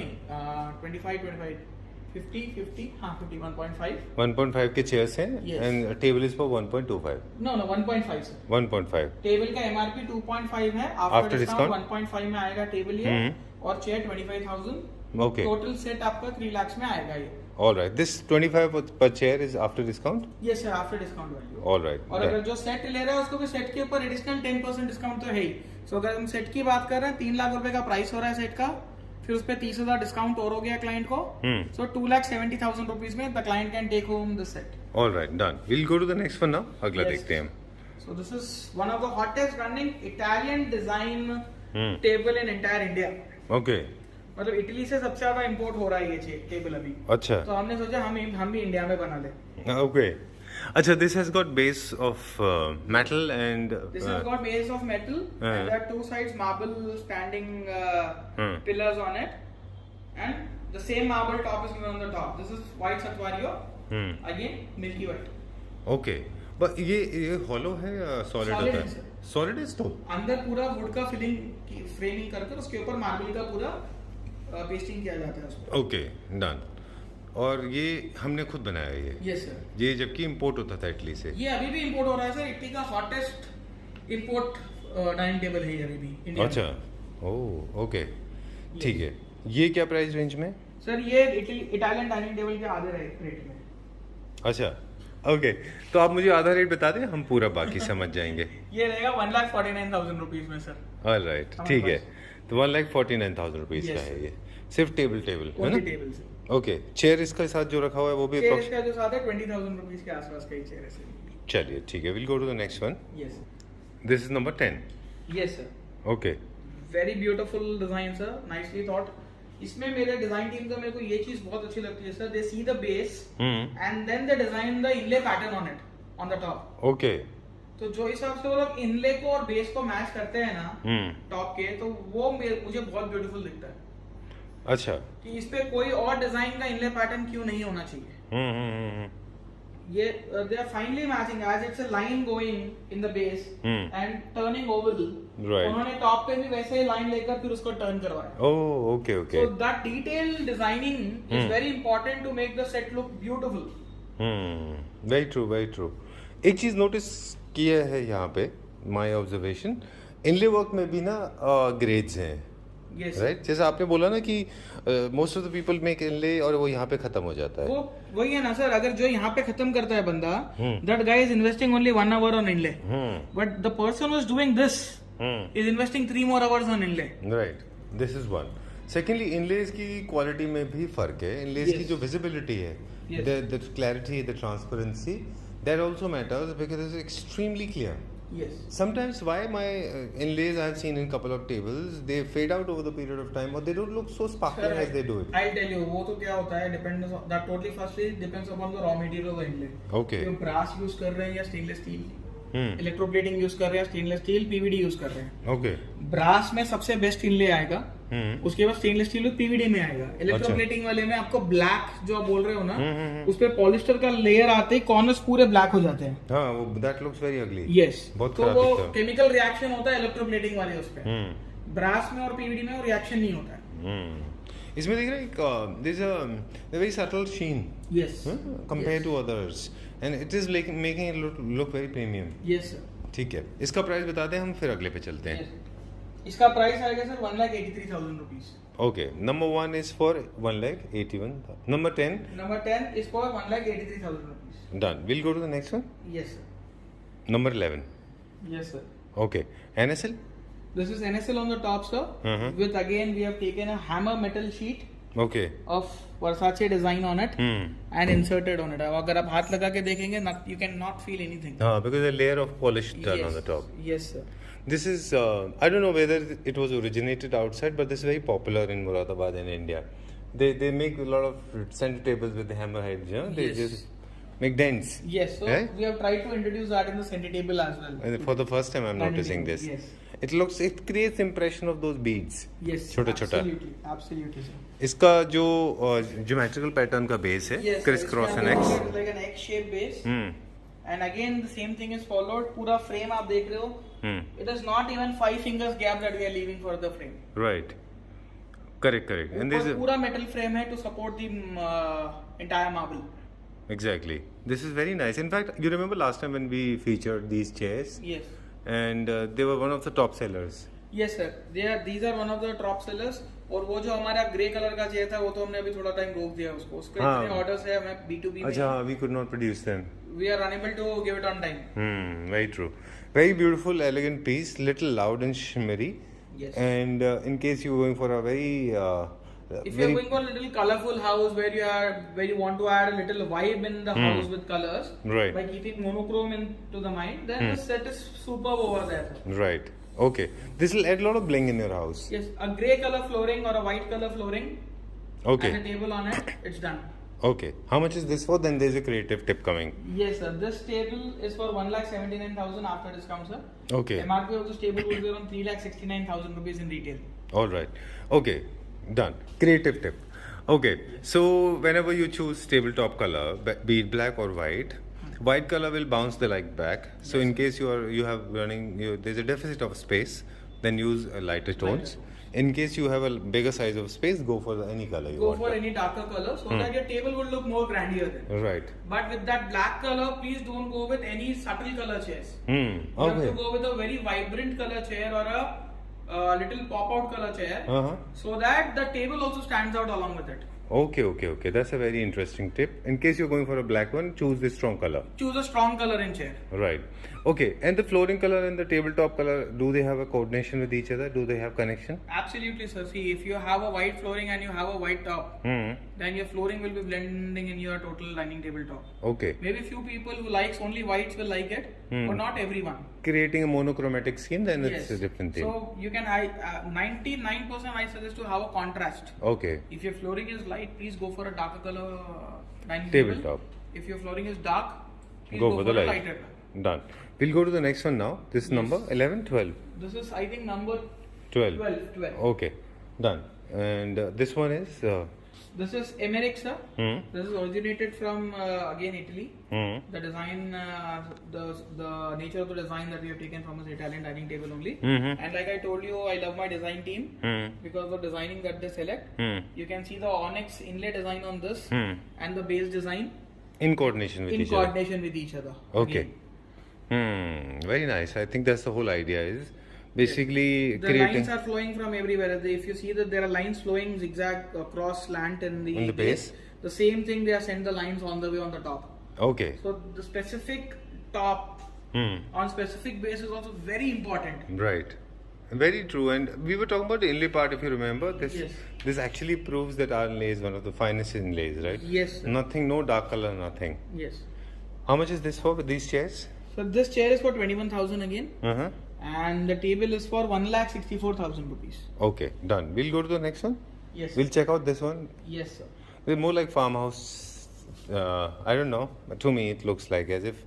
25 50 हाँ 50 1.5 1.5 के चेयर्स हैं and table is for 1.25। No 1.5 sir. 1.5 table का एमआरपी 2.5 है, आफ्टर डिस्काउंट 1.5 में आएगा टेबल ये। और चेयर 25,000। ओके, टोटल सेट आपका 3 लाख में आएगा ये। ऑलराइट, दिस 25 पर chair is after discount? Yes sir, after discount value. Alright. और अगर जो सेट ले रहा है उसको भी सेट के ऊपर एडिशनल 10% डिस्काउंट तो है ही। सो अगर हम सेट की बात कर रहे हैं, 3 लाख रुपए का प्राइस हो रहा है सेट का, फिर उस पर 30,000 डिस्काउंट और हो गया क्लाइंट को। सो 2,70,000 रुपीज में the client can take home this set. Alright, done. We'll go to the next one now. अगला देखते हैं हम। So this is one of the hottest running Italian design table in entire India. Okay, मतलब Italy से सबसे ज्यादा import हो रहा है ये टेबल अभी। अच्छा। तो हमने सोचा हम भी इंडिया में बना ले। ओके, अच्छा, this has got base of metal and this has got base of metal and there are two sides marble standing pillars on it and the same marble top is given on the top. This is white Satvario, again milky white. Okay, but ये hollow है या solid होता है? Solid is तो अंदर पूरा would का filling की फ्रेमिंग करके उसके ऊपर मार्बल का पूरा पेस्टिंग किया जाता है उसको। Okay, done. और ये हमने खुद बनाया है ये? Yes sir. ये जबकि इंपोर्ट होता था इटली से? ये अभी भी इंपोर्ट हो रहा है सर, इटली का हॉटेस्ट इंपोर्ट डाइनिंग टेबल है ये अभी भी इंडिया। अच्छा, ओह ओके, ठीक है। ये क्या प्राइस रेंज में? सर ये इटालियन डाइनिंग टेबल के आधे रेट में। अच्छा, ओके, तो आप मुझे आधा रेट बता दें, हम पूरा बाकी समझ जाएंगे। ये रहेगा 1,49,000 रुपीज में सर। ऑलराइट, ठीक है। तो 1,49,000 रुपीज का है ये, सिर्फ टेबल है ना? टेबल से। ओके, चेयर इसके साथ जो रखा हुआ है वो भी चेयर इसका जो साथ है 20,000 रुपीस के आसपास का ही चेयर है सर। चलिए, ठीक है। Will go to the next one. Yes this is number 10। Yes sir. Okay, very beautiful design sir, nicely thought. इसमें मेरे डिजाइन टीम का मेरे को ये चीज बहुत अच्छी लगती है sir, they see the base and then they design the inlay pattern on it on the top. Okay, तो जो हिसाब से वो लोग इनले को और बेस को मैच करते हैं ना टॉप के, तो वो मुझे बहुत ब्यूटीफुल दिखता है। अच्छा, कि इस पे कोई और डिजाइन का इनले पैटर्न क्यों नहीं होना चाहिए। ये they are finally matching as it's a line going in the base and turning oval. उन्होंने टॉप पे भी वैसे ही लाइन लेकर फिर उसको टर्न करवाया। Oh okay okay. So that detail designing is very important to make the set look beautiful. Very true, very true. एक चीज नोटिस किया है यहाँ पे, माय ऑब्जर्वेशन, इनले वर्क में भी ना ग्रेड्स हैं। Yes. राइट, जैसे आपने बोला ना कि most of the people make inlay और वो यहाँ पे खत्म हो जाता है। वो वही है ना सर, अगर जो यहाँ पे खत्म करता है बंदा, that guy is investing only 1 hour on inlay, but the person who is doing this is investing 3 more hours on inlay. Right, this is one. Secondly, inlays की क्वालिटी में भी फर्क है। इनलेज की जो विजिबिलिटी है, the clarity, the transparency, that also matters because it's extremely clear. Yes. Sometimes why my inlays I have seen in couple of tables, they fade out over the period of time or they don't look so sparkling as they do it. I'll tell you, वो तो क्या होता है, depends on that totally firstly depends upon the raw material of the inlay. Okay. तो brass use कर रहे हैं या स्टेनलेस स्टील, इलेक्ट्रोप्लेटिंग यूज कर रहे हैं, स्टेनलेस स्टील, पीवीडी यूज कर रहे हैं। ओके, ब्रास में सबसे बेस्ट इनले आएगा, उसके बाद स्टेनलेस स्टील पीवीडी में आएगा। इलेक्ट्रोप्लेटिंग वाले में आपको ब्लैक जो आप बोल रहे हो ना, उस पे पॉलिस्टर का लेयर आते ही कॉर्नर्स पूरे ब्लैक हो जाते हैं। हाँ, वो that looks very ugly. Yes, बहुत तो खराब वो दिखता है। केमिकल रिएक्शन होता है इलेक्ट्रोप्लेटिंग वाले उस पे। ब्रास में और पीवीडी में वो रिएक्शन नहीं होता है। इसमें देख रहे हैं this a very subtle sheen yes compare to others and it is making it look very premium. Yes sir. ठीक है, इसका प्राइस बता दें, हम फिर अगले पे चलते हैं। इसका प्राइस आएगा sir 1,83,000 rupees. Okay, number 1 is for 1,81,000। Number 10 is for 1,83,000 rupees. Done. Will go to the next one. Yes sir. Number 11। Yes sir. Okay. NSL? This is NSL on the top, sir. With again we have taken a hammer metal sheet Okay. of Versace design on it and inserted on it. अब अगर आप हाथ लगा के देखेंगे, you can not feel anything. Because a layer of polished done on the top. Yes, sir. This is, I don't know whether it was originated outside, but this is very popular in Moradabad in India. They make a lot of center tables with the hammer heads, you know? They just make dents. Yes, so Right? we have tried to introduce that in the center table as well. And for the first time I'm noticing this. Yes. It creates impression of those beads. Yes, छोटा छोटा. absolutely, sir. इसका जो geometrical pattern का base है, Yes, criss cross and X. it's like an X-shaped base. And again the same thing is followed. पूरा frame आप देख रहे हो. It is not even 5 fingers gap that we are leaving for the frame. Right. Correct. And ऊपर this is पूरा metal frame है to support the entire marble. exactly. This is very nice. In fact, you remember last time when we featured these chairs, Yes. and they were one of the top sellers. Yes sir, these are one of the top sellers. और वो जो हमारा grey colour का chair था वो तो हमने अभी थोड़ा टाइम रोक दिया उसको. उसके हाँ. इतने ऑर्डर्स है हमें B2B में. अच्छा, we could not produce them. We are unable to give it on time. Very true. Very beautiful, elegant piece. Little loud and shimmery. Yes. And in case you're going for a very If you're going for a little colorful house where you want to add a little vibe in the house with colors, Right. by keeping monochrome into the mind, then the set is superb over there. right. Okay. This will add a lot of bling in your house. Yes, a grey color flooring or a white color flooring Okay. and a table on it, it's done. Okay. How much is this for? Then there's a creative tip coming. Yes sir, this table is for 1,79,000 after discount sir. Okay. MRP of this table will be around 3,69,000 rupees in retail. All right. Okay. Done. Creative tip. Okay. So whenever you choose tabletop color, be it black or white color will bounce the light back. So in case there's a deficit of space, then use lighter tones. In case you have a bigger size of space, go for any color you Go want. for any darker color so that your table will look more grandeur then. Right. But with that black color, please don't go with any subtle color chairs. You have Okay. to go with a very vibrant color chair or a little pop-out color chair, so that the table also stands out along with it. Okay. That's a very interesting tip. In case you're going for a black one, choose this strong color. Choose a strong color in chair. Right. Okay. And the flooring color and the tabletop color, do they have a coordination with each other? Do they have connection? Absolutely, sir. See, if you have a white flooring and you have a white top, then your flooring will be blending in your total dining table top. Okay. Maybe few people who likes only whites will like it, but not everyone. Creating a monochromatic scheme, then it's a different thing. So you can 99% I suggest to have a contrast. Okay. If your flooring is light, please go for a darker color dining Tabletop. If your flooring is dark, please Go for the a light. lighter color. Done. We'll go to the next one now. This number 11, 12. This is I think number 12. 12. Okay. Done. And this one is. This is Emerick, sir. Hmm. This is originated from again Italy. Hmm. The design, the nature of the design that we have taken from this Italian dining table only. Mhm. And like I told you, I love my design team because of the designing that they select. You can see the onyx inlay design on this and the base design In coordination with in each other. coordination with each other. Okay. Again. Very nice. I think that's the whole idea is basically The creating. lines are flowing from everywhere. If you see that there are lines flowing zigzag across slant in the, In the base. the same thing they are sent the lines on the way on the top. Okay. So the specific top on specific base is also very important. Right. Very true. And we were talking about the inlay part, if you remember. Yes. This actually proves that our inlay is one of the finest inlays, right? Yes, sir. Nothing, no dark color, nothing. Yes. How much is this for with these chairs? So this chair is for 21,000 again, Uh-huh. and the table is for 1,64,000 rupees. Okay, done. We'll go to the next one. Yes. We'll check out this one. Yes, sir. They're more like farmhouse. I don't know. But to me, it looks like as if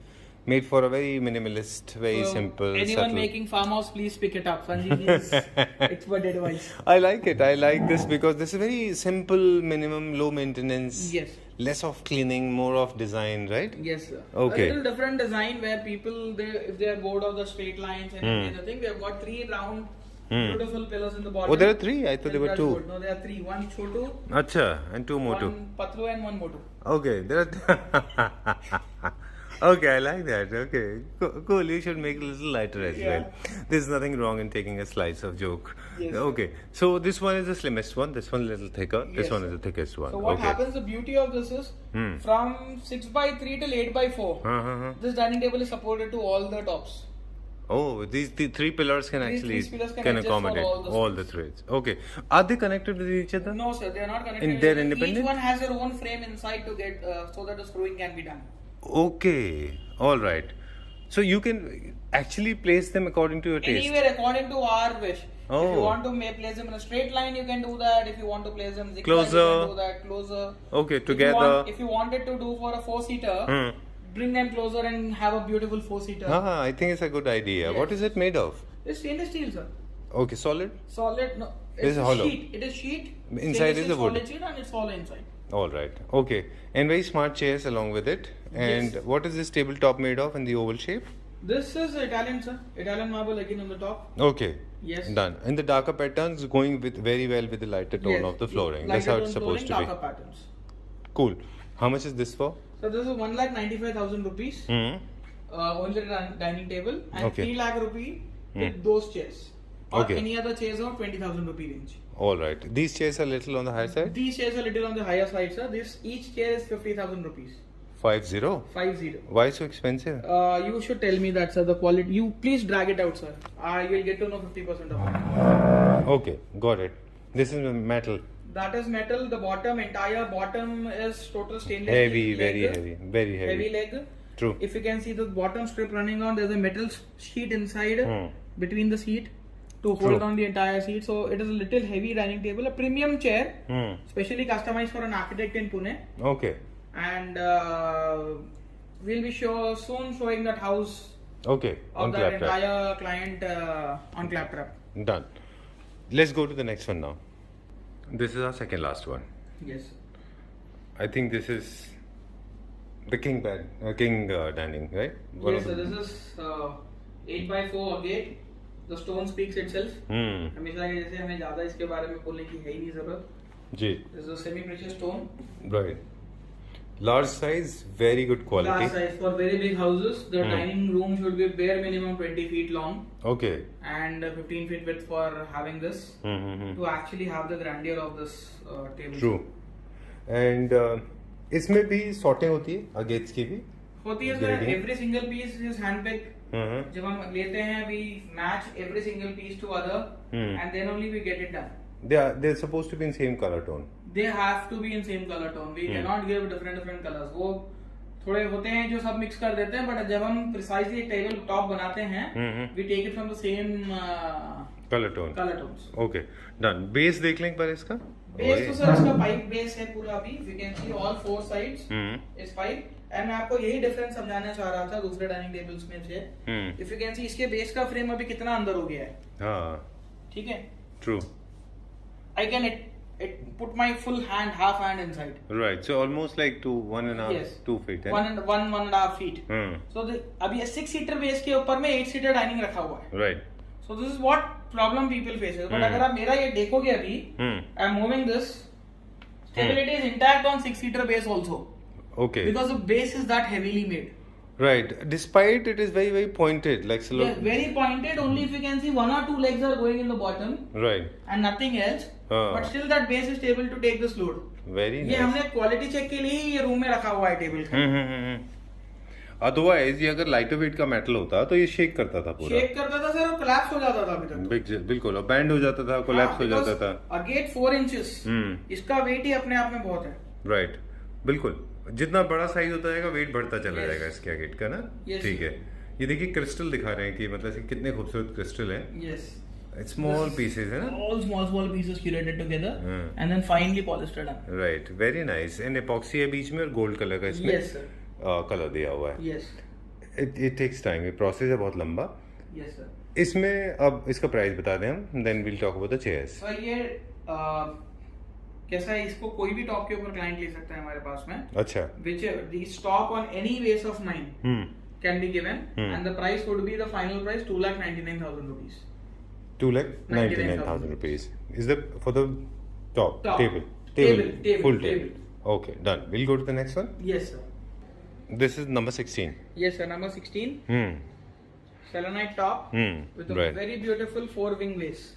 made for a very minimalist, very So simple, anyone subtle. making farmhouse, please pick it up. Sanjeev is expert advice. I like it. I like this because this is very simple, minimum, low maintenance. Yes. Less of cleaning, more of design, right? Yes, sir. Okay. A little different design where people, if they are bored of the straight lines and every other thing, we have got 3 round, beautiful pillars in the bottom. Oh, there are 3? I thought there were 2. Wood. No, there are 3. One chotu, Acha, and 2 more too. one patlu, and one motu. Okay, there are. Okay, I like that. Okay, cool. You should make it a little lighter as well. There's nothing wrong in taking a slice of joke. Yes. Okay, so this one is the slimmest one. This one a little thicker. This Yes, one sir. is the thickest one. So what okay. happens, the beauty of this is, from 6x3 till 8x4, Uh-huh. this dining table is supported to all the tops. Oh, these the three pillars can actually these pillars can adjust for accommodate all the all the threads. Okay. Are they connected with each other? No, sir, they are not connected. And they're independent? Each one has their own frame inside to get so that the screwing can be done. Okay. All right. So you can actually place them according to your taste. Anywhere according to our wish. If you Oh. want to place them in a straight line, you can do that. If you want to place them zigzag, Closer. you can do that. Closer. Okay, If together. you wanted to do for a 4-seater, bring them closer and have a beautiful 4-seater. Ah, I think it's a good idea. Yes. What is it made of? It's stainless steel, sir. Okay, solid. Solid. No, It's it's hollow. sheet. It is sheet. Inside Stainless is steel a wood. solid sheet and it's hollow inside. All right. Okay. And very smart chairs along with it. And Yes. what is this tabletop made of in the oval shape? This is Italian, sir. Italian marble again on the top. Okay. Yes. Done. And the darker patterns going with very well with the lighter tone Yes. of the flooring. Lighter That's how it's tone supposed flooring, to darker patterns. be. Cool. How much is this for? So this is 1,95,000 rupees. Only dining table and Okay. 3 lakh rupee with those chairs. Or Okay. any other chairs of 20,000 rupee range. All right. These chairs are little on the higher side. These chairs are little on the higher side, sir. Each chair is 50,000 rupees. 50. 50. Why so expensive? You should tell me that, sir. The quality. You please drag it out, sir. You will get to know 50% of it. Okay, got it. This is metal. That is metal. The entire bottom is total stainless Heavy, steel. very leg. heavy. Very heavy. Heavy leg. True. If you can see the bottom strip running on, there's a metal sheet inside between the seat to hold True. on the entire seat. So it is a little heavy dining table, a premium chair, specially customized for an architect in Pune. Okay. And we'll be soon showing that house Okay. of On that claptrap. entire client on claptrap. Done. Let's go to the next one now. This is our second last one. Yes. I think this is the king dining, right? One Yes, of sir. the- This is 8x4 gate. The stone speaks itself. हमेशा के जैसे हमें ज्यादा इसके बारे में बोलने की है ही नहीं जरूरत. जी. This is a semi-precious stone. Right. Large size, very good quality. Large size for very big houses. The dining room should be bare minimum 20 feet long Okay. and 15 feet width for having this to actually have the grandeur of this table. True. And इसमें भी sorting होती है अगेट्स की भी. होती है sir. Grading. Every single piece is hand picked. जब हम लेते हैं we match every single piece to other and then only we get it done. They're supposed to be in same color tone. They have to be in same color tone. We cannot give different colors. वो थोड़े होते हैं जो सब mix कर देते हैं, but जब हम प्रिसाइजली एक टेबल टॉप बनाते हैं we take it from the same Color tone. color tones. Okay. Done. Base देख लें एक बार इसका. बेस तो सर इसका पाइप बेस है पूरा अभी. You can see all 4 sides is pipe. And मैं आपको यही डिफरेंस समझाना चाह रहा था दूसरे डाइनिंग टेबल्स में से. इफ यू कैन सी इसके बेस का फ्रेम अभी कितना अंदर हो गया है. हाँ. ठीक है. True. I can put my full hand, half hand inside. Right. So almost like 1.5, Yes. 2 feet. है? 1.5 feet. So अभी 6-seater बेस के ऊपर में 8-seater डाइनिंग रखा हुआ है. Right. So this is what problem people faces. But अगर आप मेरा ये देखोगे अभी, I'm moving this. Stability is intact on 6-seater base also. Okay. Because the base is that heavily made. Right. Despite it is very pointed, like slow. Yeah, very pointed. Only if you can see 1 or 2 legs are going in the bottom Right. and nothing else. हाँ. But still that base is able to take this load. Very ये nice. हमने quality check के लिए ही ये room में रखा हुआ है टेबल का. अदरवाइज ये अगर लाइटर वेट का मेटल होता तो ये शेक करता था पूरा. शेक करता था सर और कोलैप्स हो जाता था अभी तक. बिल्कुल. और बैंड हो जाता था, कोलैप्स हो जाता था. Agate 4 inches. इसका वेट ही अपने आप में बहुत है. राइट. बिल्कुल. जितना बड़ा साइज होता जाएगा वेट बढ़ता चला जाएगा इसके अगेट का ना. Yes. ठीक है. ये देखिए क्रिस्टल दिखा रहे हैं कि मतलब कि कितने खूबसूरत क्रिस्टल है. यस. स्मॉल पीसेस है ना. All small pieces curated together and then finely polished done. Right. Very nice. And epoxy है बीच में और गोल्ड कलर का इसमें Yes sir. कलर दिया हुआ है. Yes. It takes time. ये प्रोसेस है बहुत लंबा. Yes sir. इसमें अब इसका प्राइस बता दें हम, then will talk about the chairs. Sir ये कैसा है, इसको कोई भी टॉप के ऊपर क्लाइंट ले सकता है हमारे पास में. अच्छा. Which the stock on any base of mine can be given and the price would be the final price 2,99,000 rupees. 2,99,000 rupees is the for the top. Table. Full table. Okay, done. We'll go to the next one. Yes sir. This is number 16. Yes sir. Number 16. Selenite top with a Right. very beautiful 4 wing base.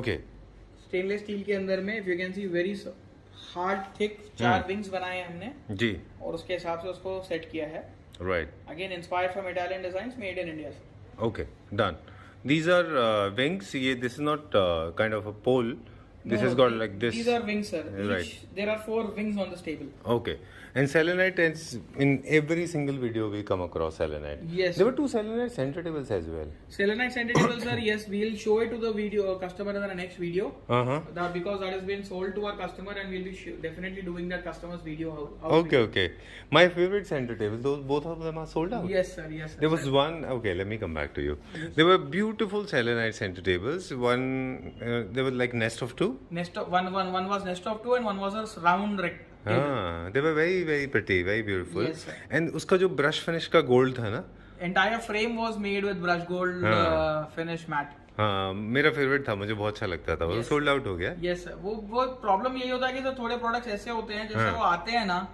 Okay. Stainless steel के अंदर में if you can see very hard thick 4 wings बनाए हैं हमने जी. और उसके हिसाब से उसको सेट किया है. Right. Again inspired from Italian designs, made in India. Okay, done. These are wings. This is not kind of a pole. This has got like this. These are wings, sir. Right. There are 4 wings on this table. Okay. And selenite, is in every single video we come across selenite. Yes. There were 2 selenite center tables as well. Selenite center tables, sir. Yes, we'll show it to the video customer in the next video. That because that has been sold to our customer, and we'll be definitely doing that customer's video. Okay. My favorite center table. Those both of them are sold out. Yes, sir. Yes, sir. There was one. Okay, let me come back to you. There were beautiful selenite center tables. One, there was like nest of 2. Nest of one was nest of 2, and one was a round rect. They were very very pretty, very beautiful. Yes, sir. And उसका जो brush finish का gold था ना, Entire frame was made with brush gold finish matte. हाँ मेरा favourite था, मुझे बहुत अच्छा लगता था. वो सोल्ड आउट हो गया. Yes sir. वो प्रॉब्लम यही होता है कि सर थोड़े प्रोडक्ट्स ऐसे होते हैं जैसे वो आते हैं ना,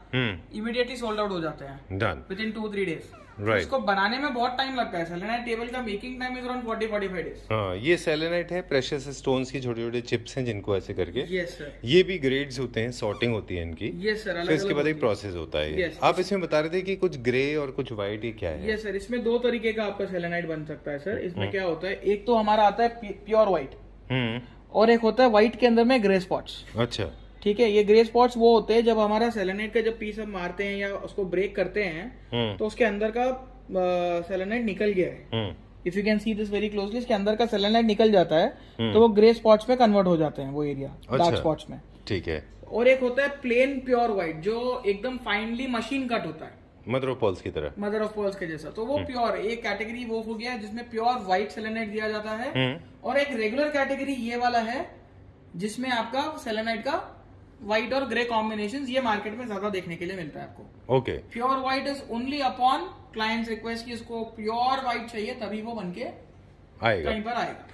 इमीडिएटली सोल्ड आउट हो जाते हैं. Done. With in 2-3 days. Right. इसको बनाने में बहुत टाइम लगता है. सेलेनाइट टेबल का making time is around 40-45 days. हाँ ये सेलेनाइट है, प्रेशियस स्टोन्स की छोटे छोटे चिप्स हैं जिनको ऐसे करके. Yes sir. ये भी ग्रेड्स होते हैं, सॉर्टिंग होती है इनकी. Yes sir. फिर इसके बाद एक प्रोसेस होता है. Yes. आप इसमें बता रहे थे कि कुछ ग्रे और कुछ व्हाइट, ये क्या है? Yes sir. इसमें 2 तरीके का आपका सेलेनाइट बन सकता है सर. इसमें क्या होता है, एक तो हमारा आता है प्योर व्हाइट, और एक होता है व्हाइट के अंदर में ग्रे स्पॉट्स. अच्छा. ठीक है. ये ग्रे स्पॉट्स वो होते हैं जब हमारा सेलेनाइट का जब पीस हम मारते हैं या उसको ब्रेक करते हैं तो उसके अंदर का सेलेनाइट निकल गया है. If you can see this very closely, इसके अंदर का सेलेनाइट निकल जाता है तो वो ग्रे स्पॉट्स में कन्वर्ट हो जाते हैं, वो एरिया डार्क स्पॉट्स में. ठीक है. और एक होता है प्लेन प्योर व्हाइट जो एकदम फाइनली मशीन कट होता है, मदर ऑफ पर्ल्स की तरह. मदर ऑफ पर्ल्स के जैसा. तो वो प्योर एक कैटेगरी वो हो गया जिसमें प्योर व्हाइट सेलेनाइट दिया जाता है. और एक रेगुलर कैटेगरी ये वाला है जिसमें आपका सेलेनाइट का व्हाइट और ग्रे कॉम्बिनेशन ये मार्केट में ज्यादा देखने के लिए मिलता है आपको. Okay. Pure white is only upon clients request की इसको प्योर व्हाइट चाहिए तभी वो बनके आएगा, कहीं पर आएगा.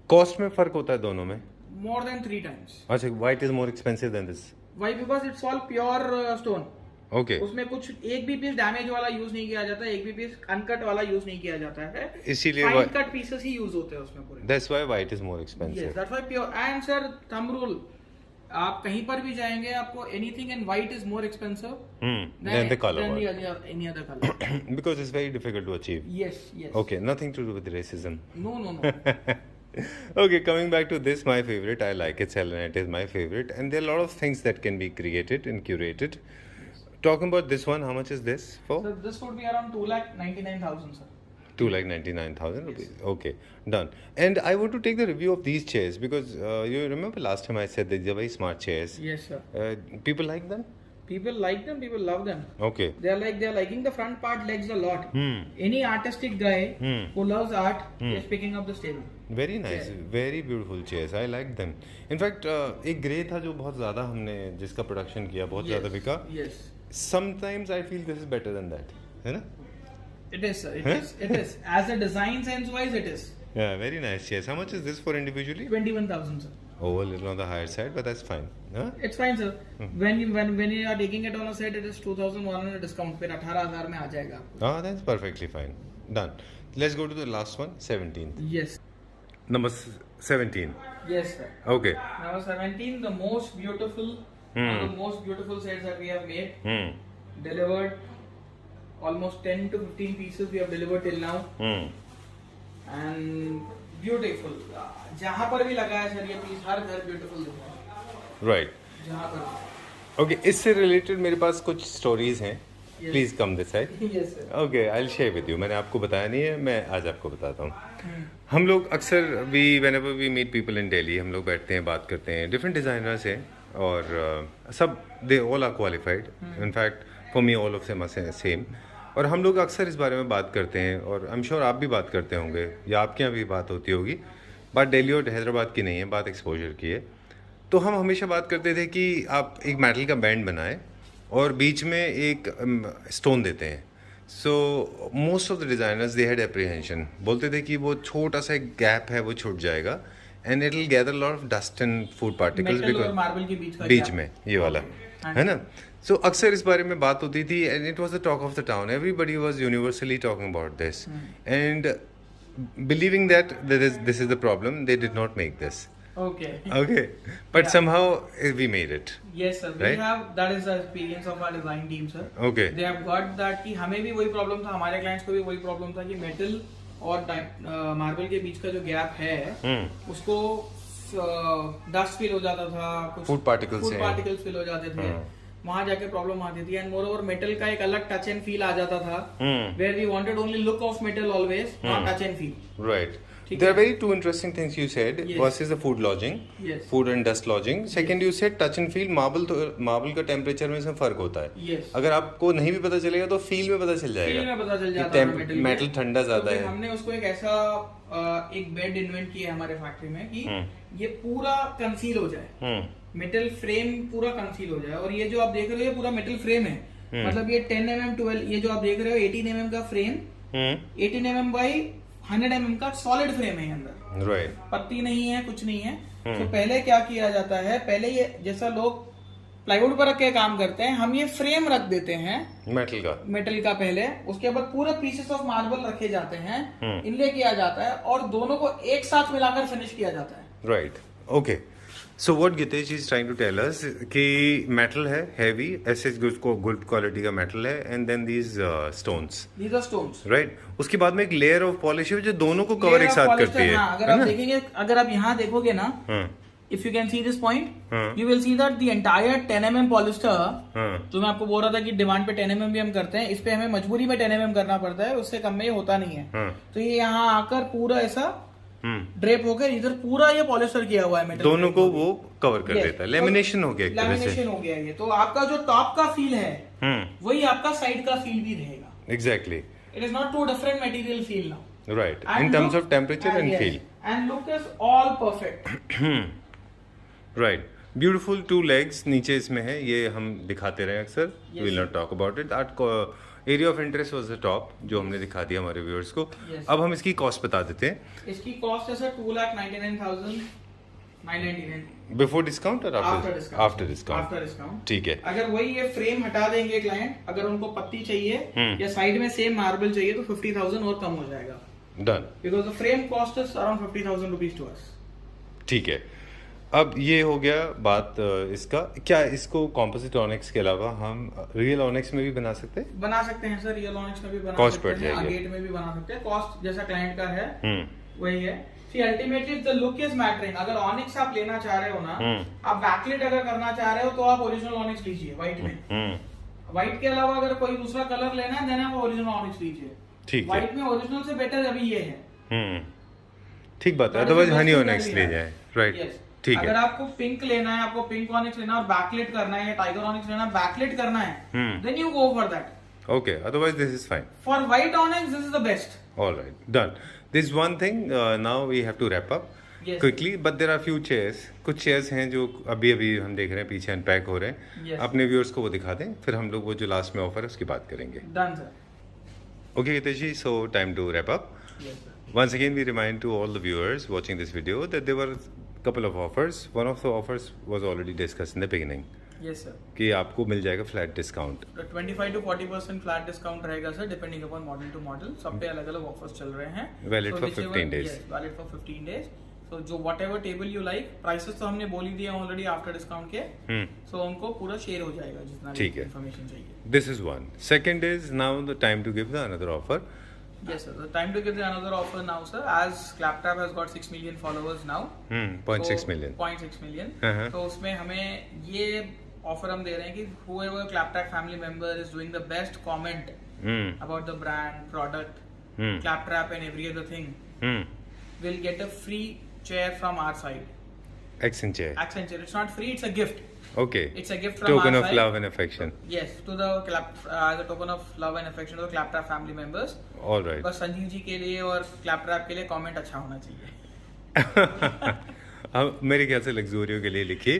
कॉस्ट में फर्क होता है दोनों में? More than 3 times. अच्छा, white is more expensive then this. Why? Because it's all pure stone. Okay. उसमें कुछ एक भी पीस डैमेज वाला यूज नहीं किया जाता है, एक भी पीस अनकट वाला यूज नहीं किया जाता है. इसीलिए फाइन कट पीसेस ही यूज होते हैं उसमें पूरे. That's why white is more expensive. Yes, that's why pure. And sir thumb rule, आप कहीं पर भी जाएंगे आपको anything in white is more expensive than the colour any other colour. Because it's very difficult to achieve. Yes yes. Okay, nothing to do with racism. No. Okay, coming back to this, my favorite, I like it. Selenite is my favorite, and there are a lot of things that can be created and curated. Talking about this one, how much is this for? So this would be around 2,99,000, sir. 2,99,000 rupees. Okay, done. And I want to take the review of these chairs because you remember last time I said that they're very smart chairs. Yes, sir. People like them? People like them. People love them. Okay. They're liking the front part legs a lot. Any artistic guy who loves art is picking up this table. Very nice, very beautiful chairs. I like them. In fact, एक grey था जो बहुत ज़्यादा हमने जिसका production किया, बहुत ज़्यादा बिका. Yes. Sometimes I feel this is better than that, है ना? It is, sir. It is. As a design sense wise, it is. Yeah, very nice chairs. How much is this for individually? 21,000, sir. Oh, a little on the higher side, but that's fine. Huh? It's fine, sir. When you are taking it on a set, it is 2,100 discount. फिर 18,000 में आ जाएगा. Oh, that's perfectly fine. Done. Let's go to the last one, 17. Yes. Number 17. Yes, sir. Okay. Number 17, the most beautiful, one of the most beautiful sets that we have made. Delivered almost 10 to 15 pieces we have delivered till now. And beautiful. जहाँ पर भी लगा है sir ये piece, हर घर beautiful दिख रहा है. Right. जहाँ पर. Okay, इससे रिलेटेड मेरे पास कुछ स्टोरीज हैं. Please come this side. Yes, sir. Okay, I will share with you. मैंने आपको बताया नहीं है, मैं आज आपको बताता हूँ. हम लोग अक्सर whenever we meet people in Delhi, हम लोग बैठते हैं, बात करते हैं. डिफरेंट डिज़ाइनर्स हैं और सब they all are qualified. In fact for me all of them are same. और हम लोग अक्सर इस बारे में बात करते हैं और आई एम श्योर आप भी बात करते होंगे या आपके यहाँ भी बात होती होगी. बात दिल्ली और हैदराबाद की नहीं है, बात एक्सपोजर की है. तो हम हमेशा बात करते थे कि आप एक मेटल का बैंड बनाएं और बीच में एक स्टोन देते हैं. So most of the designers they had apprehension. बोलते थे कि वो छोटा सा एक गैप है, वो छूट जाएगा and it will gather lot of dust and food particles बीच में, ये वाला है ना. सो अक्सर इस बारे में बात होती थी and it was the talk of the town. Everybody was universally talking about this and believing that this is the problem, they did not make this. Okay, but somehow we made it. Yes, sir. Right? We have, that is the experience of our design team, sir. Okay. They have got that कि हमें भी वही problem था, हमारे clients को भी वही problem था कि मेटल और मार्बल के बीच का जो गैप है उसको डस्ट फील हो जाता था, कुछ फूड पार्टिकल्स फील हो जाते थे, वहां जाके प्रॉब्लम आती थी। एंड मोर ओवर मेटल का एक अलग टच एंड फील आ जाता था, where we wanted only look of metal always, not touch and feel. Right. There are very two interesting things you said. Yes. First is the food lodging, Yes. food and dust lodging. Second, you said touch and feel. Marble का temperature में इसमें फर्क होता है. Yes. अगर आपको नहीं भी पता चलेगा तो फील में पता चल जाएगा. फील में पता चल जाता है मेटल ठंडा ज्यादा है. हमने उसको एक ऐसा एक बेड इन्वेंट किया है हमारे फैक्ट्री में कि ये पूरा कंसील हो जाए, मेटल फ्रेम पूरा कंसील हो जाए। और ये जो आप देख रहे हो ये पूरा मेटल फ्रेम है, मतलब ये 10 mm 12, ये जो आप देख रहे हो 18 mm का फ्रेम, 18 mm बाई 100 mm का सॉलिड फ्रेम है अंदर, राइट. पत्ती नहीं है, कुछ नहीं है। तो पहले क्या किया जाता है, पहले ये जैसा लोग प्लाईवुड पर रख के काम करते हैं, हम ये फ्रेम रख देते हैं मेटल का पहले, उसके बाद पूरा पीसेस ऑफ मार्बल रखे जाते हैं, इनले किया जाता है और दोनों को एक साथ मिलाकर फिनिश किया जाता है. Right. Okay. So what Gitesh is trying to tell us कि metal है heavy, ऐसे good quality का metal है, and then these stones. These are stones. Right. उसके बाद में एक layer of polish है जो दोनों को cover एक साथ करती है. हाँ, अगर आप देखेंगे, अगर आप यहाँ देखोगे ना, if you can see this point, you will see that the entire 10 mm polyester, जो मैं आपको बोल रहा था कि डिमांड पे 10 mm भी हम करते हैं, इस पे हमें मजबूरी में 10 mm करना पड़ता है, उससे कम में ये होता नहीं है. तो ये यहाँ आकर पूरा ऐसा ड्रेप होकर इधर पूरा ये पॉलिस्टर किया हुआ है, मेटल दोनों को वो कवर कर देता है. लेमिनेशन हो गया, लेमिनेशन हो गया ये. तो आपका जो टॉप का फील है वही आपका साइड का फील भी रहेगा. Exactly. It is not two different material feel now. Right. In terms of temperature and feel. And look is all perfect. Right. Beautiful. 2 legs नीचे इसमें है, ये हम दिखाते रहे अक्सर. We will not talk about it. Area of interest was the top, जो हमने दिखा दिया हमारे व्यूअर्स को. अब हम इसकी कॉस्ट बता देते हैं. इसकी कॉस्ट है सर 2,99,999 बिफोर डिस्काउंट और आफ्टर डिस्काउंट. ठीक है. अगर वही ये फ्रेम हटा देंगे क्लाइंट, अगर उनको पत्ती चाहिए या साइड में सेम मार्बल चाहिए तो 50,000 और कम हो जाएगा. Done. Because the frame cost is around 50,000 rupees to us. ठीक है. अब ये हो गया बात इसका. क्या इसको कॉम्पोजिट ऑनिक्स के अलावा हम रियल ऑनिक्स में भी बना सकते हैं? बना सकते हैं सर, रियल ऑनिक्स में भी बना कॉस्ट सकते हैं, जाएगी. गेट में भी बना सकते हैं. कॉस्ट जैसा क्लाइंट का है वही है. See ultimately the look is mattering. अगर ऑनिक्स आप लेना चाह रहे हो ना, आप बैकलिट अगर करना चाह रहे हो तो आप ओरिजिनल ऑनिक्स लीजिए व्हाइट में. व्हाइट के अलावा अगर कोई दूसरा कलर लेना है देन आप ओरिजिनल ऑनिक्स लीजिए. ठीक है. व्हाइट में ओरिजिनल से बेटर अभी ये है. ठीक बात है. अदरवाइज हनी ऑनिक्स ले जाए. राइट. ठीक है. अगर आपको पिंक लेना है, आपको पिंक ऑनिक्स लेना है और बैकलिट करना है, या टाइगर ऑनिक्स लेना है बैकलिट करना है, then you go for that. Okay, otherwise this is fine. For white onyx, this is the best. All right, done. This one thing. Now we have to wrap up quickly, but there are few chairs. कुछ chairs हैं जो अभी हम देख रहे हैं पीछे unpack हो रहे हैं. अपने viewers को वो दिखा दें, फिर हम लोग वो जो लास्ट में ऑफर है उसकी बात करेंगे. Done sir. Okay, Gitesh ji, so time to wrap up. Yes sir. Once again, we remind to all the viewers watching this video that there were a couple of offers. One of the offers was already discussed in the beginning. Yes sir. कि आपको मिल जाएगा flat discount. 25 to 40% flat discount रहेगा sir, depending upon model to model. सब पे अलग अलग offers चल रहे हैं. Valid for 15 days. Valid for 15 days. So जो whatever table you like, prices तो हमने बोल ही दिया ऑलरेडी आफ्टर डिस्काउंट के. सो उनको पूरा शेयर हो जाएगा जितना भी इन्फॉर्मेशन चाहिए. This is one. Second is now the time to give the another offer. Yes sir, the time to give the another offer now sir, as Claptrap has got 6 million followers now. 0.6 million. 0.6 million. तो उसमें हमें ये offer हम दे रहे हैं कि whoever Claptrap family member is doing the best comment about the brand, product, Claptrap and every other thing, will get a free chair from our side. Accent chair. Accent chair. It's not free, it's a gift. Okay. It's a gift from token our of side. love and affection. Yes, to the as a token of love and affection to the Claptrap family members. All right. बस संजीव जी के लिए और Claptrap के लिए comment अच्छा होना चाहिए. हम मेरे ख्याल से लग्जूरियो के लिए लिखिए.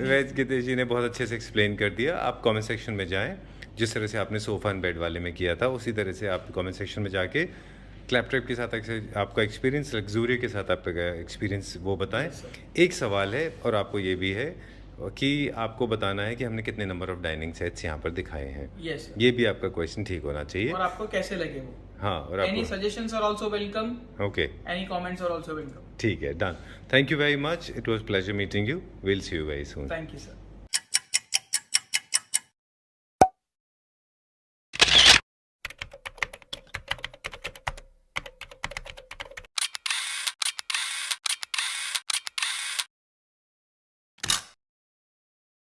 वैज गितेश जी ने बहुत अच्छे से एक्सप्लेन कर दिया. आप कमेंट सेक्शन में जाएं, जिस तरह से आपने सोफा एंड बेड वाले में किया था उसी तरह से आप कमेंट सेक्शन में जाके क्लैपट्रैप के साथ आपका एक्सपीरियंस, लग्जूरियो के साथ आपका एक्सपीरियंस वो बताएं. एक सवाल है और आपको ये भी है कि आपको बताना है कि हमने कितने नंबर ऑफ डाइनिंग सेट्स यहाँ पर दिखाए हैं. yes, ये भी आपका क्वेश्चन ठीक होना चाहिए. और आपको कैसे लगे वो. हाँ, और any suggestions are also welcome. Okay. Any comments are also welcome. ठीक है, done. Thank you very much. It was pleasure meeting you. Will see you very soon. Thank you sir.